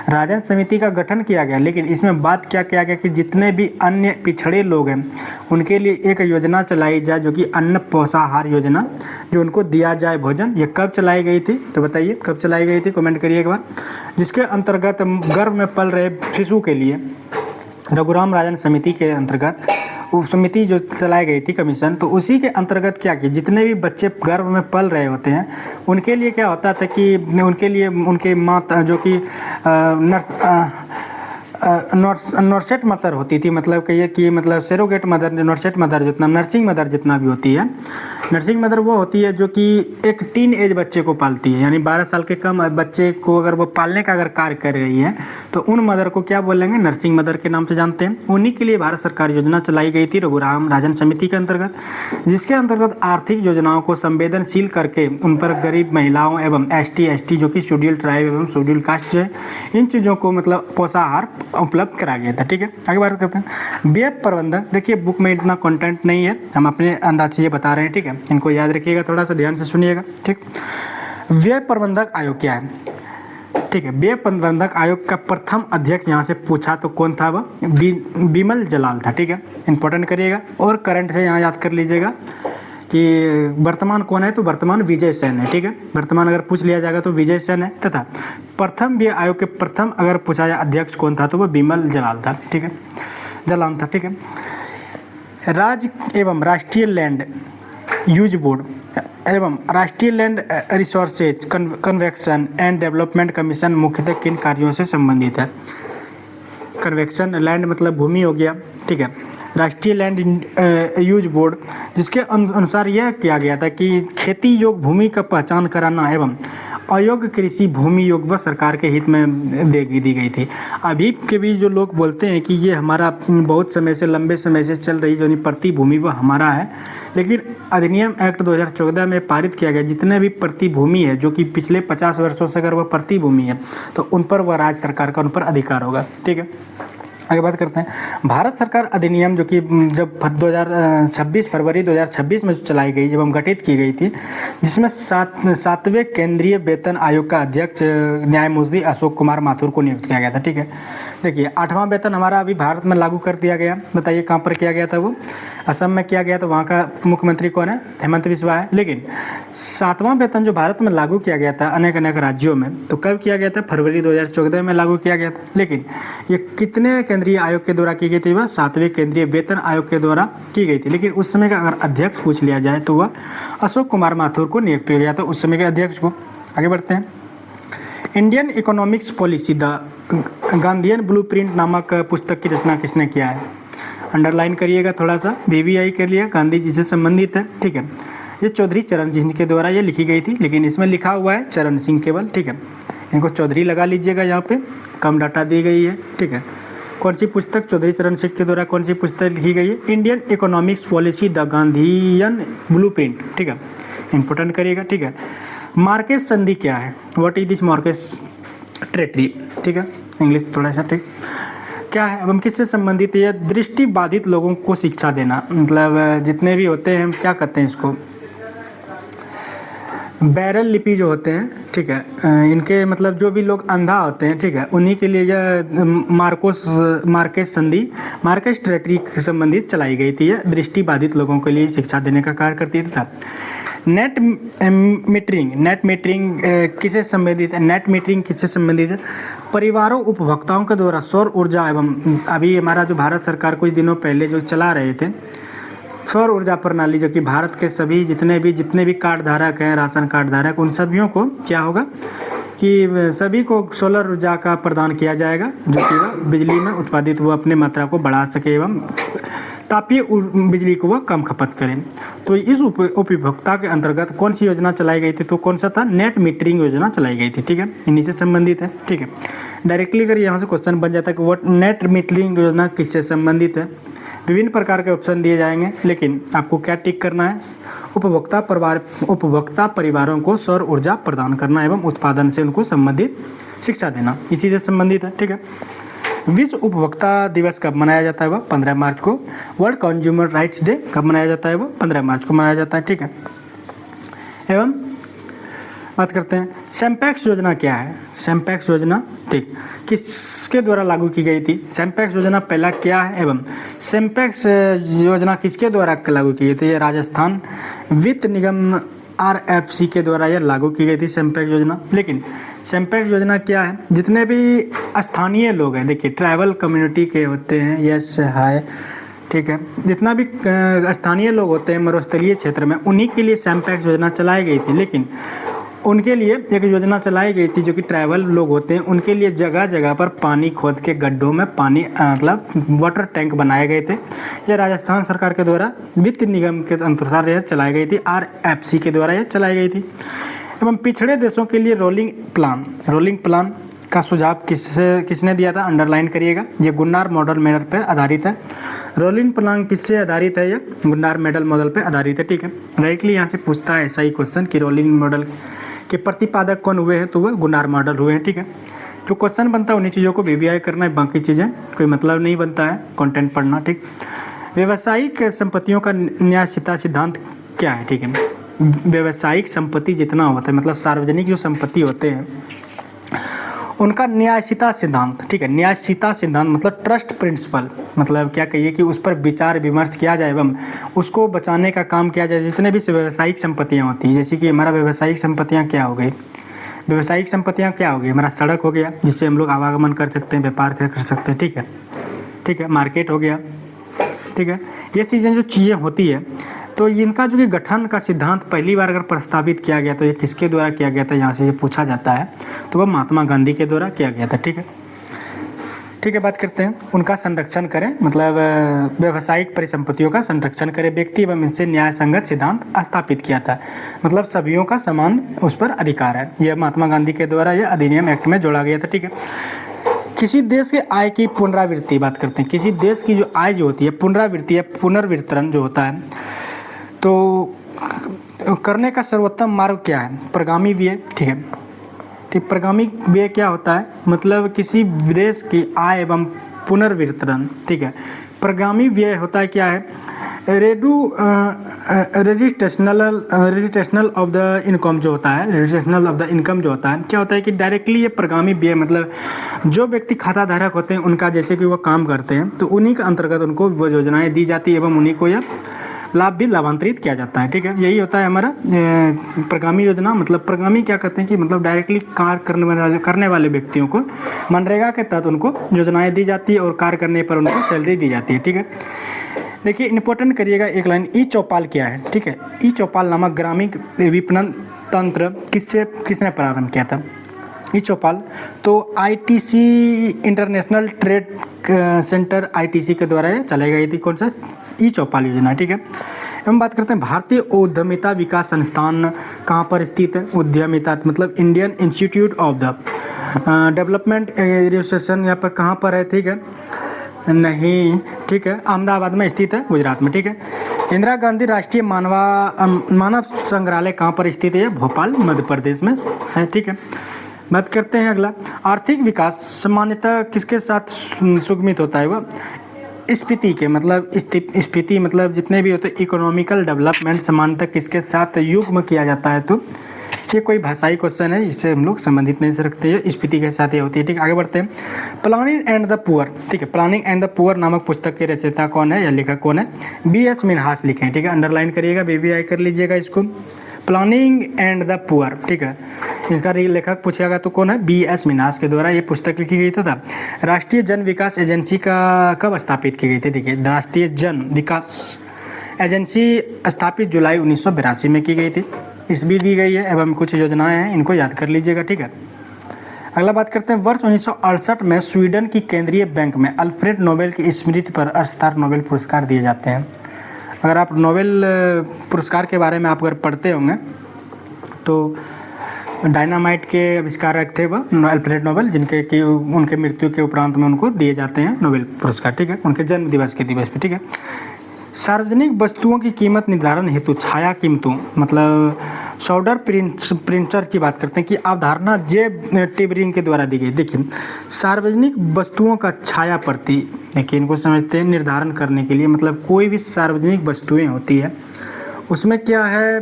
राजन समिति का गठन किया गया। लेकिन इसमें बात क्या किया गया कि जितने भी अन्य पिछड़े लोग हैं उनके लिए एक योजना चलाई जाए, जो कि अन्न पोषाहार योजना, जो उनको दिया जाए भोजन। ये कब चलाई गई थी, तो बताइए कब चलाई गई थी, कमेंट करिए एक बार। जिसके अंतर्गत गर्भ में पल रहे शिशु के लिए रघुराम राजन समिति के अंतर्गत समिति जो चलाई गई थी कमीशन, तो उसी के अंतर्गत क्या किया, जितने भी बच्चे गर्भ में पल रहे होते हैं उनके लिए क्या होता था कि उनके लिए उनके माता जो कि नर्स नॉर्सेट मदर होती थी, मतलब कहिए कि मतलब सेरोगेट मदर, नॉर्सेट मदर जितना, नर्सिंग मदर जितना भी होती है, नर्सिंग मदर वो होती है जो कि एक टीन एज बच्चे को पालती है, यानी 12 साल के कम बच्चे को अगर वो पालने का अगर कार्य कर रही है तो उन मदर को क्या बोलेंगे, नर्सिंग मदर के नाम से जानते हैं। उन्हीं के लिए भारत सरकार योजना चलाई गई थी रघुराम राजन समिति के अंतर्गत, जिसके अंतर्गत आर्थिक योजनाओं को संवेदनशील करके उन पर गरीब महिलाओं एवं ST जो कि शेड्यूल ट्राइब एवं शेड्यूल कास्ट जो है, इन चीज़ों को मतलब पोषाहार उपलब्ध करा गया था। ठीक है, आगे बात करते हैं। व्यय प्रबंधक, देखिए बुक में इतना कंटेंट नहीं है, हम अपने अंदाज से ये बता रहे हैं। ठीक है, इनको याद रखिएगा, थोड़ा सा ध्यान से सुनिएगा। ठीक, व्यय प्रबंधक आयोग क्या है? ठीक है, व्यय प्रबंधक आयोग का प्रथम अध्यक्ष यहाँ से पूछा तो कौन था? वह बिमल जलाल था। ठीक है, इंपॉर्टेंट करिएगा। और करंट से यहाँ याद कर लीजिएगा कि वर्तमान कौन है, तो वर्तमान विजय सेन है। ठीक है, वर्तमान अगर पूछ लिया जाएगा तो विजय सेन है, तथा प्रथम व्यय आयोग के प्रथम अगर पूछा जाए अध्यक्ष कौन था तो वह बिमल जलाल था। ठीक है, जलाल था। ठीक है, राज्य एवं राष्ट्रीय लैंड यूज बोर्ड एवं राष्ट्रीय land resources convection and development commission मुख्यतः किन कार्यों से संबंधित है? कन्वेक्शन लैंड मतलब भूमि हो गया। ठीक है, राष्ट्रीय लैंड यूज बोर्ड, जिसके अनुसार यह किया गया था कि खेती योग्य भूमि का पहचान कराना एवं अयोग्य कृषि भूमि योग व सरकार के हित में दी गई थी। अभी के भी जो लोग बोलते हैं कि ये हमारा बहुत समय से, लंबे समय से चल रही जो प्रति भूमि वह हमारा है, लेकिन अधिनियम एक्ट 2014 में पारित किया गया जितने भी प्रति भूमि है जो कि पिछले 50 वर्षों से अगर वह प्रति भूमि है तो उन पर वह राज्य सरकार का उन पर अधिकार होगा। ठीक है, आगे बात करते हैं। भारत सरकार अधिनियम जो कि जब 2026 फरवरी 2026 में चलाई गई, जब हम गठित की गई थी, जिसमें सातवें केंद्रीय वेतन आयोग का अध्यक्ष न्यायमूर्ति अशोक कुमार माथुर को नियुक्त किया गया था। ठीक है, देखिए 8वां वेतन हमारा अभी भारत में लागू कर दिया गया। बताइए कहाँ पर किया गया था? वो असम में किया गया। तो वहाँ का मुख्यमंत्री कौन है? हेमंत बिस्वा है। लेकिन 7वां वेतन जो भारत में लागू किया गया था अनेक राज्यों में, तो कब किया गया था? फरवरी 2014 में लागू किया गया था। लेकिन ये कितने केंद्रीय आयोग के द्वारा की गई थी? वह 7वें केंद्रीय वेतन आयोग के द्वारा की गई थी। लेकिन उस समय का अगर अध्यक्ष पूछ लिया जाए तो वह अशोक कुमार माथुर को नियुक्त किया गया था, उस समय के अध्यक्ष को। आगे बढ़ते हैं। Indian economics policy the Gandhian blueprint नामक पुस्तक की रचना किसने किया है? अंडरलाइन करिएगा थोड़ा सा, VVI कर लिया, गांधी जी से संबंधित है। ठीक है, ये चौधरी चरण सिंह के द्वारा ये लिखी गई थी, लेकिन इसमें लिखा हुआ है चरण सिंह केवल। ठीक है, इनको चौधरी लगा लीजिएगा, यहाँ पे कम डाटा दी गई है। ठीक है, कौन सी पुस्तक? चौधरी चरण सिंह के द्वारा कौन सी पुस्तक लिखी गई है? Indian economics policy the Gandhian blueprint. ठीक है, इंपोर्टेंट करिएगा। ठीक है, मार्केस संधि क्या है? What is this Marquez treaty? ठीक है, इंग्लिश थोड़ा सा ठीक क्या है एवं किससे संबंधित है? दृष्टि बाधित लोगों को शिक्षा देना, मतलब जितने भी होते हैं हम क्या कहते हैं इसको, बैरल लिपि जो होते हैं। ठीक है, इनके मतलब जो भी लोग अंधा होते हैं, ठीक है, उन्हीं के लिए यह मार्केस संधि, मार्केस ट्रेटरी से संबंधित चलाई गई थी। यह दृष्टि बाधित लोगों के लिए शिक्षा देने का कार्य करती थी। नेट मीटरिंग किससे संबंधित है? नेट मीटरिंग किससे संबंधित है? परिवारों उपभोक्ताओं के द्वारा सौर ऊर्जा एवं अभी हमारा जो भारत सरकार कुछ दिनों पहले जो चला रहे थे सौर ऊर्जा प्रणाली, जो कि भारत के सभी जितने भी कार्ड धारक हैं, राशन कार्ड धारक, उन सभी को क्या होगा कि सभी को सोलर ऊर्जा का प्रदान किया जाएगा, जो कि वह बिजली में उत्पादित वो अपने मात्रा को बढ़ा सके एवं तापीय बिजली को वह कम खपत करें। तो इस उपभोक्ता के अंतर्गत कौन सी योजना चलाई गई थी? तो कौन सा था? नेट मीटरिंग योजना चलाई गई थी। ठीक है, इन्हीं से संबंधित है। ठीक है, डायरेक्टली अगर यहाँ से क्वेश्चन बन जाता है कि वो नेट मीटरिंग योजना किससे संबंधित है, विभिन्न प्रकार के ऑप्शन दिए जाएंगे, लेकिन आपको क्या टिक करना है? उपभोक्ता परिवारों को सौर ऊर्जा प्रदान करना एवं उत्पादन से उनको संबंधित शिक्षा देना, इसी से संबंधित है। ठीक है, विश्व उपभोक्ता दिवस कब मनाया जाता है? वह 15 मार्च को। वर्ल्ड कंज्यूमर राइट्स डे कब मनाया जाता है? वह 15 मार्च को मनाया जाता है। ठीक है, एवं बात करते हैं सेम्पैक्स योजना क्या है? सेम्पैक्स योजना ठीक किसके द्वारा लागू की गई थी? सेम्पैक्स योजना पहला क्या है एवं सेम्पैक्स योजना किसके द्वारा लागू की गई थी? ये राजस्थान वित्त निगम RFC के द्वारा यह लागू की गई थी सेम्पैक्स योजना। लेकिन सेम्पैक्स योजना क्या है? जितने भी स्थानीय लोग हैं, देखिए ट्राइबल कम्युनिटी के होते हैं, यस हाय, ठीक है, जितना भी स्थानीय लोग होते हैं मरुस्थलीय क्षेत्र में, उन्हीं के लिए सेम्पैक्स योजना चलाई गई थी। लेकिन उनके लिए एक योजना चलाई गई थी, जो कि ट्राइबल लोग होते हैं उनके लिए जगह जगह पर पानी खोद के गड्ढों में पानी मतलब वाटर टैंक बनाए गए थे। यह राजस्थान सरकार के द्वारा वित्त निगम के अनुसार यह चलाई गई थी, RFC के द्वारा यह चलाई गई थी। एवं पिछड़े देशों के लिए रोलिंग प्लान का सुझाव किसने दिया था, अंडरलाइन करिएगा। ये गुन्नार मॉडल मेथड पर आधारित है। रोलिंग प्लान किससे आधारित है, ये गुन्नार मेडल मॉडल पर आधारित है। ठीक है, डायरेक्टली यहाँ से पूछता है ऐसा ही क्वेश्चन कि रोलिंग मॉडल के प्रतिपादक कौन हुए हैं, तो वह गुन्नार मॉडल हुए हैं। ठीक है, जो क्वेश्चन बनता है उन्हीं चीज़ों को VVI करना है, बाकी चीज़ें कोई मतलब नहीं बनता है, कंटेंट पढ़ना। ठीक, व्यावसायिक संपत्तियों का न्यायशीलता सिद्धांत क्या है। ठीक है, व्यावसायिक संपत्ति जितना होता है मतलब सार्वजनिक जो संपत्ति होते हैं उनका न्यायशीलता सिद्धांत। ठीक है, न्यायशीलता सिद्धांत मतलब ट्रस्ट प्रिंसिपल, मतलब क्या कहिए कि उस पर विचार विमर्श किया जाए एवं उसको बचाने का काम किया जाए। जितने भी व्यावसायिक संपत्तियां होती हैं, जैसे कि हमारा व्यावसायिक संपत्तियां क्या हो गई, व्यावसायिक संपत्तियां क्या हो गई, हमारा सड़क हो गया जिससे हम लोग आवागमन कर सकते हैं, व्यापार कर सकते हैं। ठीक है, मार्केट हो गया। ठीक है, ये चीज़ें जो चीज़ें होती है तो इनका जो कि गठन का सिद्धांत पहली बार अगर प्रस्तावित किया गया तो ये किसके द्वारा किया गया था, यहाँ से ये पूछा जाता है, तो वह महात्मा गांधी के द्वारा किया गया था। ठीक है, बात करते हैं उनका संरक्षण करें, मतलब व्यावसायिक परिसंपत्तियों का संरक्षण करें व्यक्ति एवं इनसे न्याय संगत सिद्धांत स्थापित किया था, मतलब सभियों का समान उस पर अधिकार है। यह महात्मा गांधी के द्वारा यह अधिनियम एक्ट में जोड़ा गया था। ठीक है, किसी देश के आय की पुनरावृत्ति बात करते हैं। किसी देश की जो आय जो होती है पुनरावृत्ति या पुनर्वितरण जो होता है तो करने का सर्वोत्तम मार्ग क्या है, प्रगामी व्यय। ठीक, प्रगामी व्यय क्या होता है, मतलब किसी देश की आय एवं पुनर्वितरण। ठीक है, प्रगामी व्यय होता है क्या है, रेडिटेशनल ऑफ द इनकम जो होता है, रेडिटेशनल ऑफ द इनकम जो होता है, क्या होता है कि डायरेक्टली ये प्रगामी व्यय मतलब जो व्यक्ति खाता धारक होते हैं उनका जैसे कि वो काम करते हैं तो उन्हीं के अंतर्गत उनको वो योजनाएं दी जाती है एवं उन्हीं को यह लाभ भी लाभांतरित किया जाता है। ठीक है, यही होता है हमारा प्रगामी योजना। मतलब प्रगामी क्या कहते हैं कि मतलब डायरेक्टली कार्य करने वाले व्यक्तियों को मनरेगा के तहत उनको योजनाएं दी जाती है और कार्य करने पर उनको सैलरी दी जाती है। ठीक है, देखिए इंपॉर्टेंट करिएगा एक लाइन, ई चौपाल क्या है। ठीक है, ई चौपाल नामक ग्रामीण विपणन तंत्र किसने प्रारंभ किया था, ई चौपाल तो ITC international trade centre ITC के द्वारा ये चलाई गई थी। कौन सा, ई चौपाल योजना। ठीक है, हम बात करते हैं भारतीय उद्यमिता विकास संस्थान कहाँ पर स्थित है, उद्यमिता मतलब Indian institute of the development association यहाँ पर कहाँ पर है। ठीक है, नहीं, ठीक है, अहमदाबाद में स्थित है, गुजरात में। ठीक है, इंदिरा गांधी राष्ट्रीय मानव संग्रहालय कहाँ पर स्थित है, भोपाल मध्य प्रदेश में है। ठीक है, बात करते हैं अगला, आर्थिक विकास सामान्यतः किसके साथ सुगमित होता है, वह स्फीति के मतलब स्फीति मतलब जितने भी होते हैं इकोनॉमिकल डेवलपमेंट सामान्यतः किसके साथ युग्म किया जाता है। तो ये कोई भाषाई क्वेश्चन है, इससे हम लोग संबंधित नहीं रखते हैं, स्फीति के साथ ये होती है। ठीक है, आगे बढ़ते हैं, प्लानिंग एंड द पुअर। ठीक है, प्लानिंग एंड द पुअर नामक पुस्तक के रचयिता कौन है या लेखक कौन है, BS मिन्हास लिखे हैं। ठीक है, अंडरलाइन करिएगा, VVI कर लीजिएगा इसको, प्लानिंग एंड द पुअर। ठीक है, इसका लेखक पूछेगा तो कौन है, BS मिन्हास के द्वारा ये पुस्तक लिखी गई था। राष्ट्रीय जन विकास एजेंसी का कब स्थापित की गई थी, देखिए राष्ट्रीय जन विकास एजेंसी स्थापित जुलाई 1982 में की गई थी। इस भी दी गई है एवं कुछ योजनाएं हैं, इनको याद कर लीजिएगा। ठीक है, अगला बात करते हैं, वर्ष 1968 में स्वीडन की केंद्रीय बैंक में अल्फ्रेड नोबेल की स्मृति पर अर्थशास्त्र नोबेल पुरस्कार दिए जाते हैं। अगर आप नोबेल पुरस्कार के बारे में आप अगर पढ़ते होंगे तो डायनामाइट के आविष्कारक थे वह अल्फ्रेड नोबेल, जिनके कि उनके मृत्यु के उपरांत में उनको दिए जाते हैं नोबेल पुरस्कार। ठीक है, उनके जन्म दिवस के दिवस पे। ठीक है, सार्वजनिक वस्तुओं की कीमत निर्धारण हेतु छाया कीमतों मतलब शॉर्डर प्रिंटर की बात करते हैं कि अवधारणा टेबरिंग के द्वारा दी गई। देखिए सार्वजनिक वस्तुओं का छाया प्रति, देखिए इनको समझते हैं निर्धारण करने के लिए, मतलब कोई भी सार्वजनिक वस्तुएं होती है उसमें क्या है,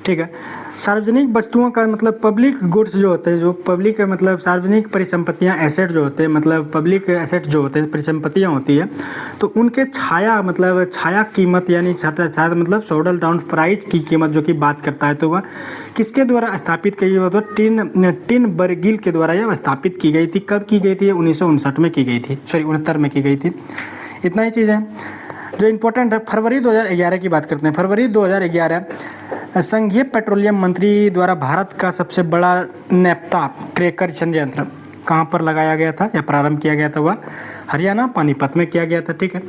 ठीक है, सार्वजनिक वस्तुओं का मतलब पब्लिक गुड्स जो होते हैं, जो पब्लिक मतलब सार्वजनिक परिसंपत्तियां एसेट जो होते हैं, मतलब पब्लिक एसेट जो होते हैं परिसंपत्तियां होती है, तो उनके छाया मतलब छाया कीमत यानी छाया मतलब शोडल डाउन प्राइस की कीमत जो कि बात करता है, तो वह किसके द्वारा स्थापित की गई, तो टिन बर्गिल के द्वारा यह स्थापित की गई थी। कब की गई थी? 1959 में की गई थी, सॉरी 69 में की गई थी। इतना ही चीज़ है। जो इम्पोर्टेंट है, फरवरी 2011 की बात करते हैं। फरवरी 2011 संघीय पेट्रोलियम मंत्री द्वारा भारत का सबसे बड़ा नेफ्था क्रैकर संयंत्र कहाँ पर लगाया गया था या प्रारंभ किया गया था? वह हरियाणा पानीपत में किया गया था। ठीक है,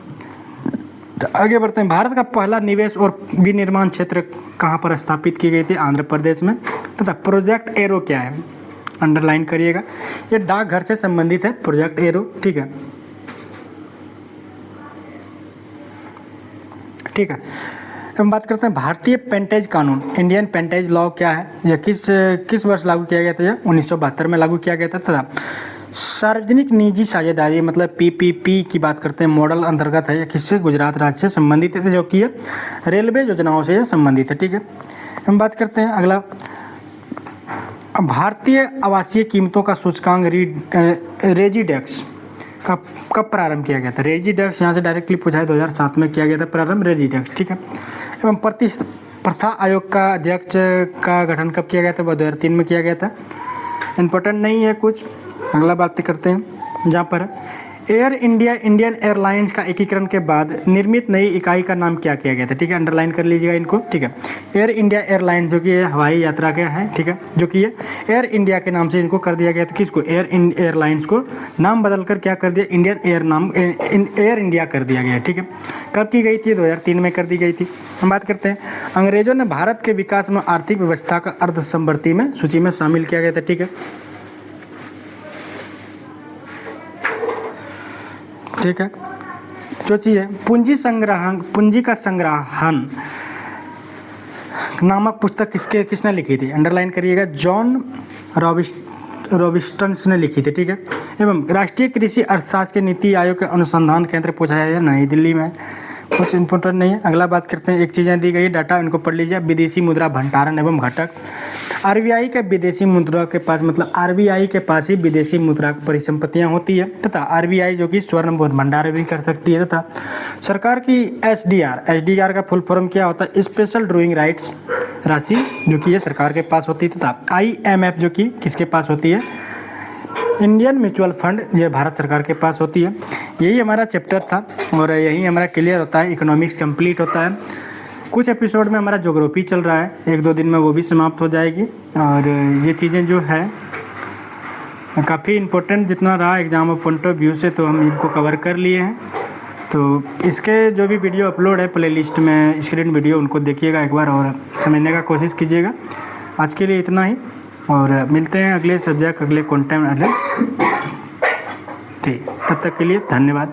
तो आगे बढ़ते हैं। भारत का पहला निवेश और विनिर्माण क्षेत्र कहाँ पर स्थापित की गई थी? आंध्र प्रदेश में। तथा प्रोजेक्ट एरो क्या है? अंडरलाइन करिएगा, ये डाकघर से संबंधित है प्रोजेक्ट एरो। ठीक है, ठीक है। हम बात करते हैं भारतीय पेंटेज कानून, इंडियन पेंटेज लॉ क्या है? यह किस वर्ष लागू किया गया था? यह 1972 में लागू किया गया था। तथा सार्वजनिक निजी साझेदारी मतलब पीपीपी की बात करते हैं, मॉडल अंतर्गत है। यह किससे? गुजरात राज्य से संबंधित है, जो कि रेलवे योजनाओं से संबंधित है। ठीक है, हम बात करते हैं अगला, भारतीय आवासीय कीमतों का सूचकांक रेजिडेक्स कब प्रारंभ किया गया था? रेजिडेक्स यहाँ से डायरेक्टली पूछा है, 2007 में किया गया था प्रारंभ रेजिडेक्स। ठीक है, एवं प्रथा आयोग का अध्यक्ष का गठन कब किया गया था? वह 2003 में किया गया था। इम्पोर्टेंट नहीं है कुछ। अगला बात करते हैं, जहाँ पर एयर इंडिया इंडियन एयरलाइंस का एकीकरण के बाद निर्मित नई इकाई का नाम क्या किया गया था? ठीक है, अंडरलाइन कर लीजिएगा इनको। ठीक है, एयर इंडिया एयरलाइन जो कि हवाई यात्रा का है। ठीक है, जो कि ये एयर इंडिया के नाम से इनको कर दिया गया था। किसको? एयरलाइंस को नाम बदलकर क्या कर दिया? इंडियन एयर इंडिया कर दिया गया। ठीक है, कब की गई थी? 2003 में कर दी गई थी। हम बात करते हैं, अंग्रेजों ने भारत के विकास में आर्थिक व्यवस्था का अर्धसंवर्ती में सूची में शामिल किया गया था। ठीक है, ठीक है, जो चीज़ है पूंजी का संग्रहण नामक पुस्तक किसने लिखी थी? अंडरलाइन करिएगा, जॉन रॉबिन्सन ने लिखी थी। ठीक है, एवं राष्ट्रीय कृषि अर्थशास्त्र के नीति आयोग के अनुसंधान केंद्र पूछा है नई दिल्ली में। कुछ इंपॉर्टेंट नहीं है। अगला बात करते हैं, एक चीज़ें दी गई डाटा, इनको पढ़ लीजिए। विदेशी मुद्रा भंडारण एवं घटक, आरबीआई के विदेशी मुद्रा के पास मतलब आरबीआई के पास ही विदेशी मुद्रा परिसंपत्तियां होती है, तथा आरबीआई जो कि स्वर्ण भंडार भी कर सकती है। तथा सरकार की एसडीआर का फुल फॉर्म क्या होता है? स्पेशल ड्राइंग राइट्स राशि, जो कि ये सरकार के पास होती है। तथा IMF जो कि किसके पास होती है? इंडियन म्यूचुअल फंड, ये भारत सरकार के पास होती है। यही हमारा चैप्टर था और यही हमारा क्लियर होता है, इकोनॉमिक्स कंप्लीट होता है। कुछ एपिसोड में हमारा ज्योग्राफी चल रहा है, 1-2 दिन में वो भी समाप्त हो जाएगी। और ये चीज़ें जो है काफ़ी इम्पोर्टेंट जितना रहा exam of point of view से, तो हम इनको कवर कर लिए हैं। तो इसके जो भी वीडियो अपलोड है प्लेलिस्ट में, स्क्रीन वीडियो, उनको देखिएगा एक बार और समझने का कोशिश कीजिएगा। आज के लिए इतना ही, और मिलते हैं अगले सब्जेक्ट, अगले कंटेंट, ठीक, तब तक के लिए धन्यवाद।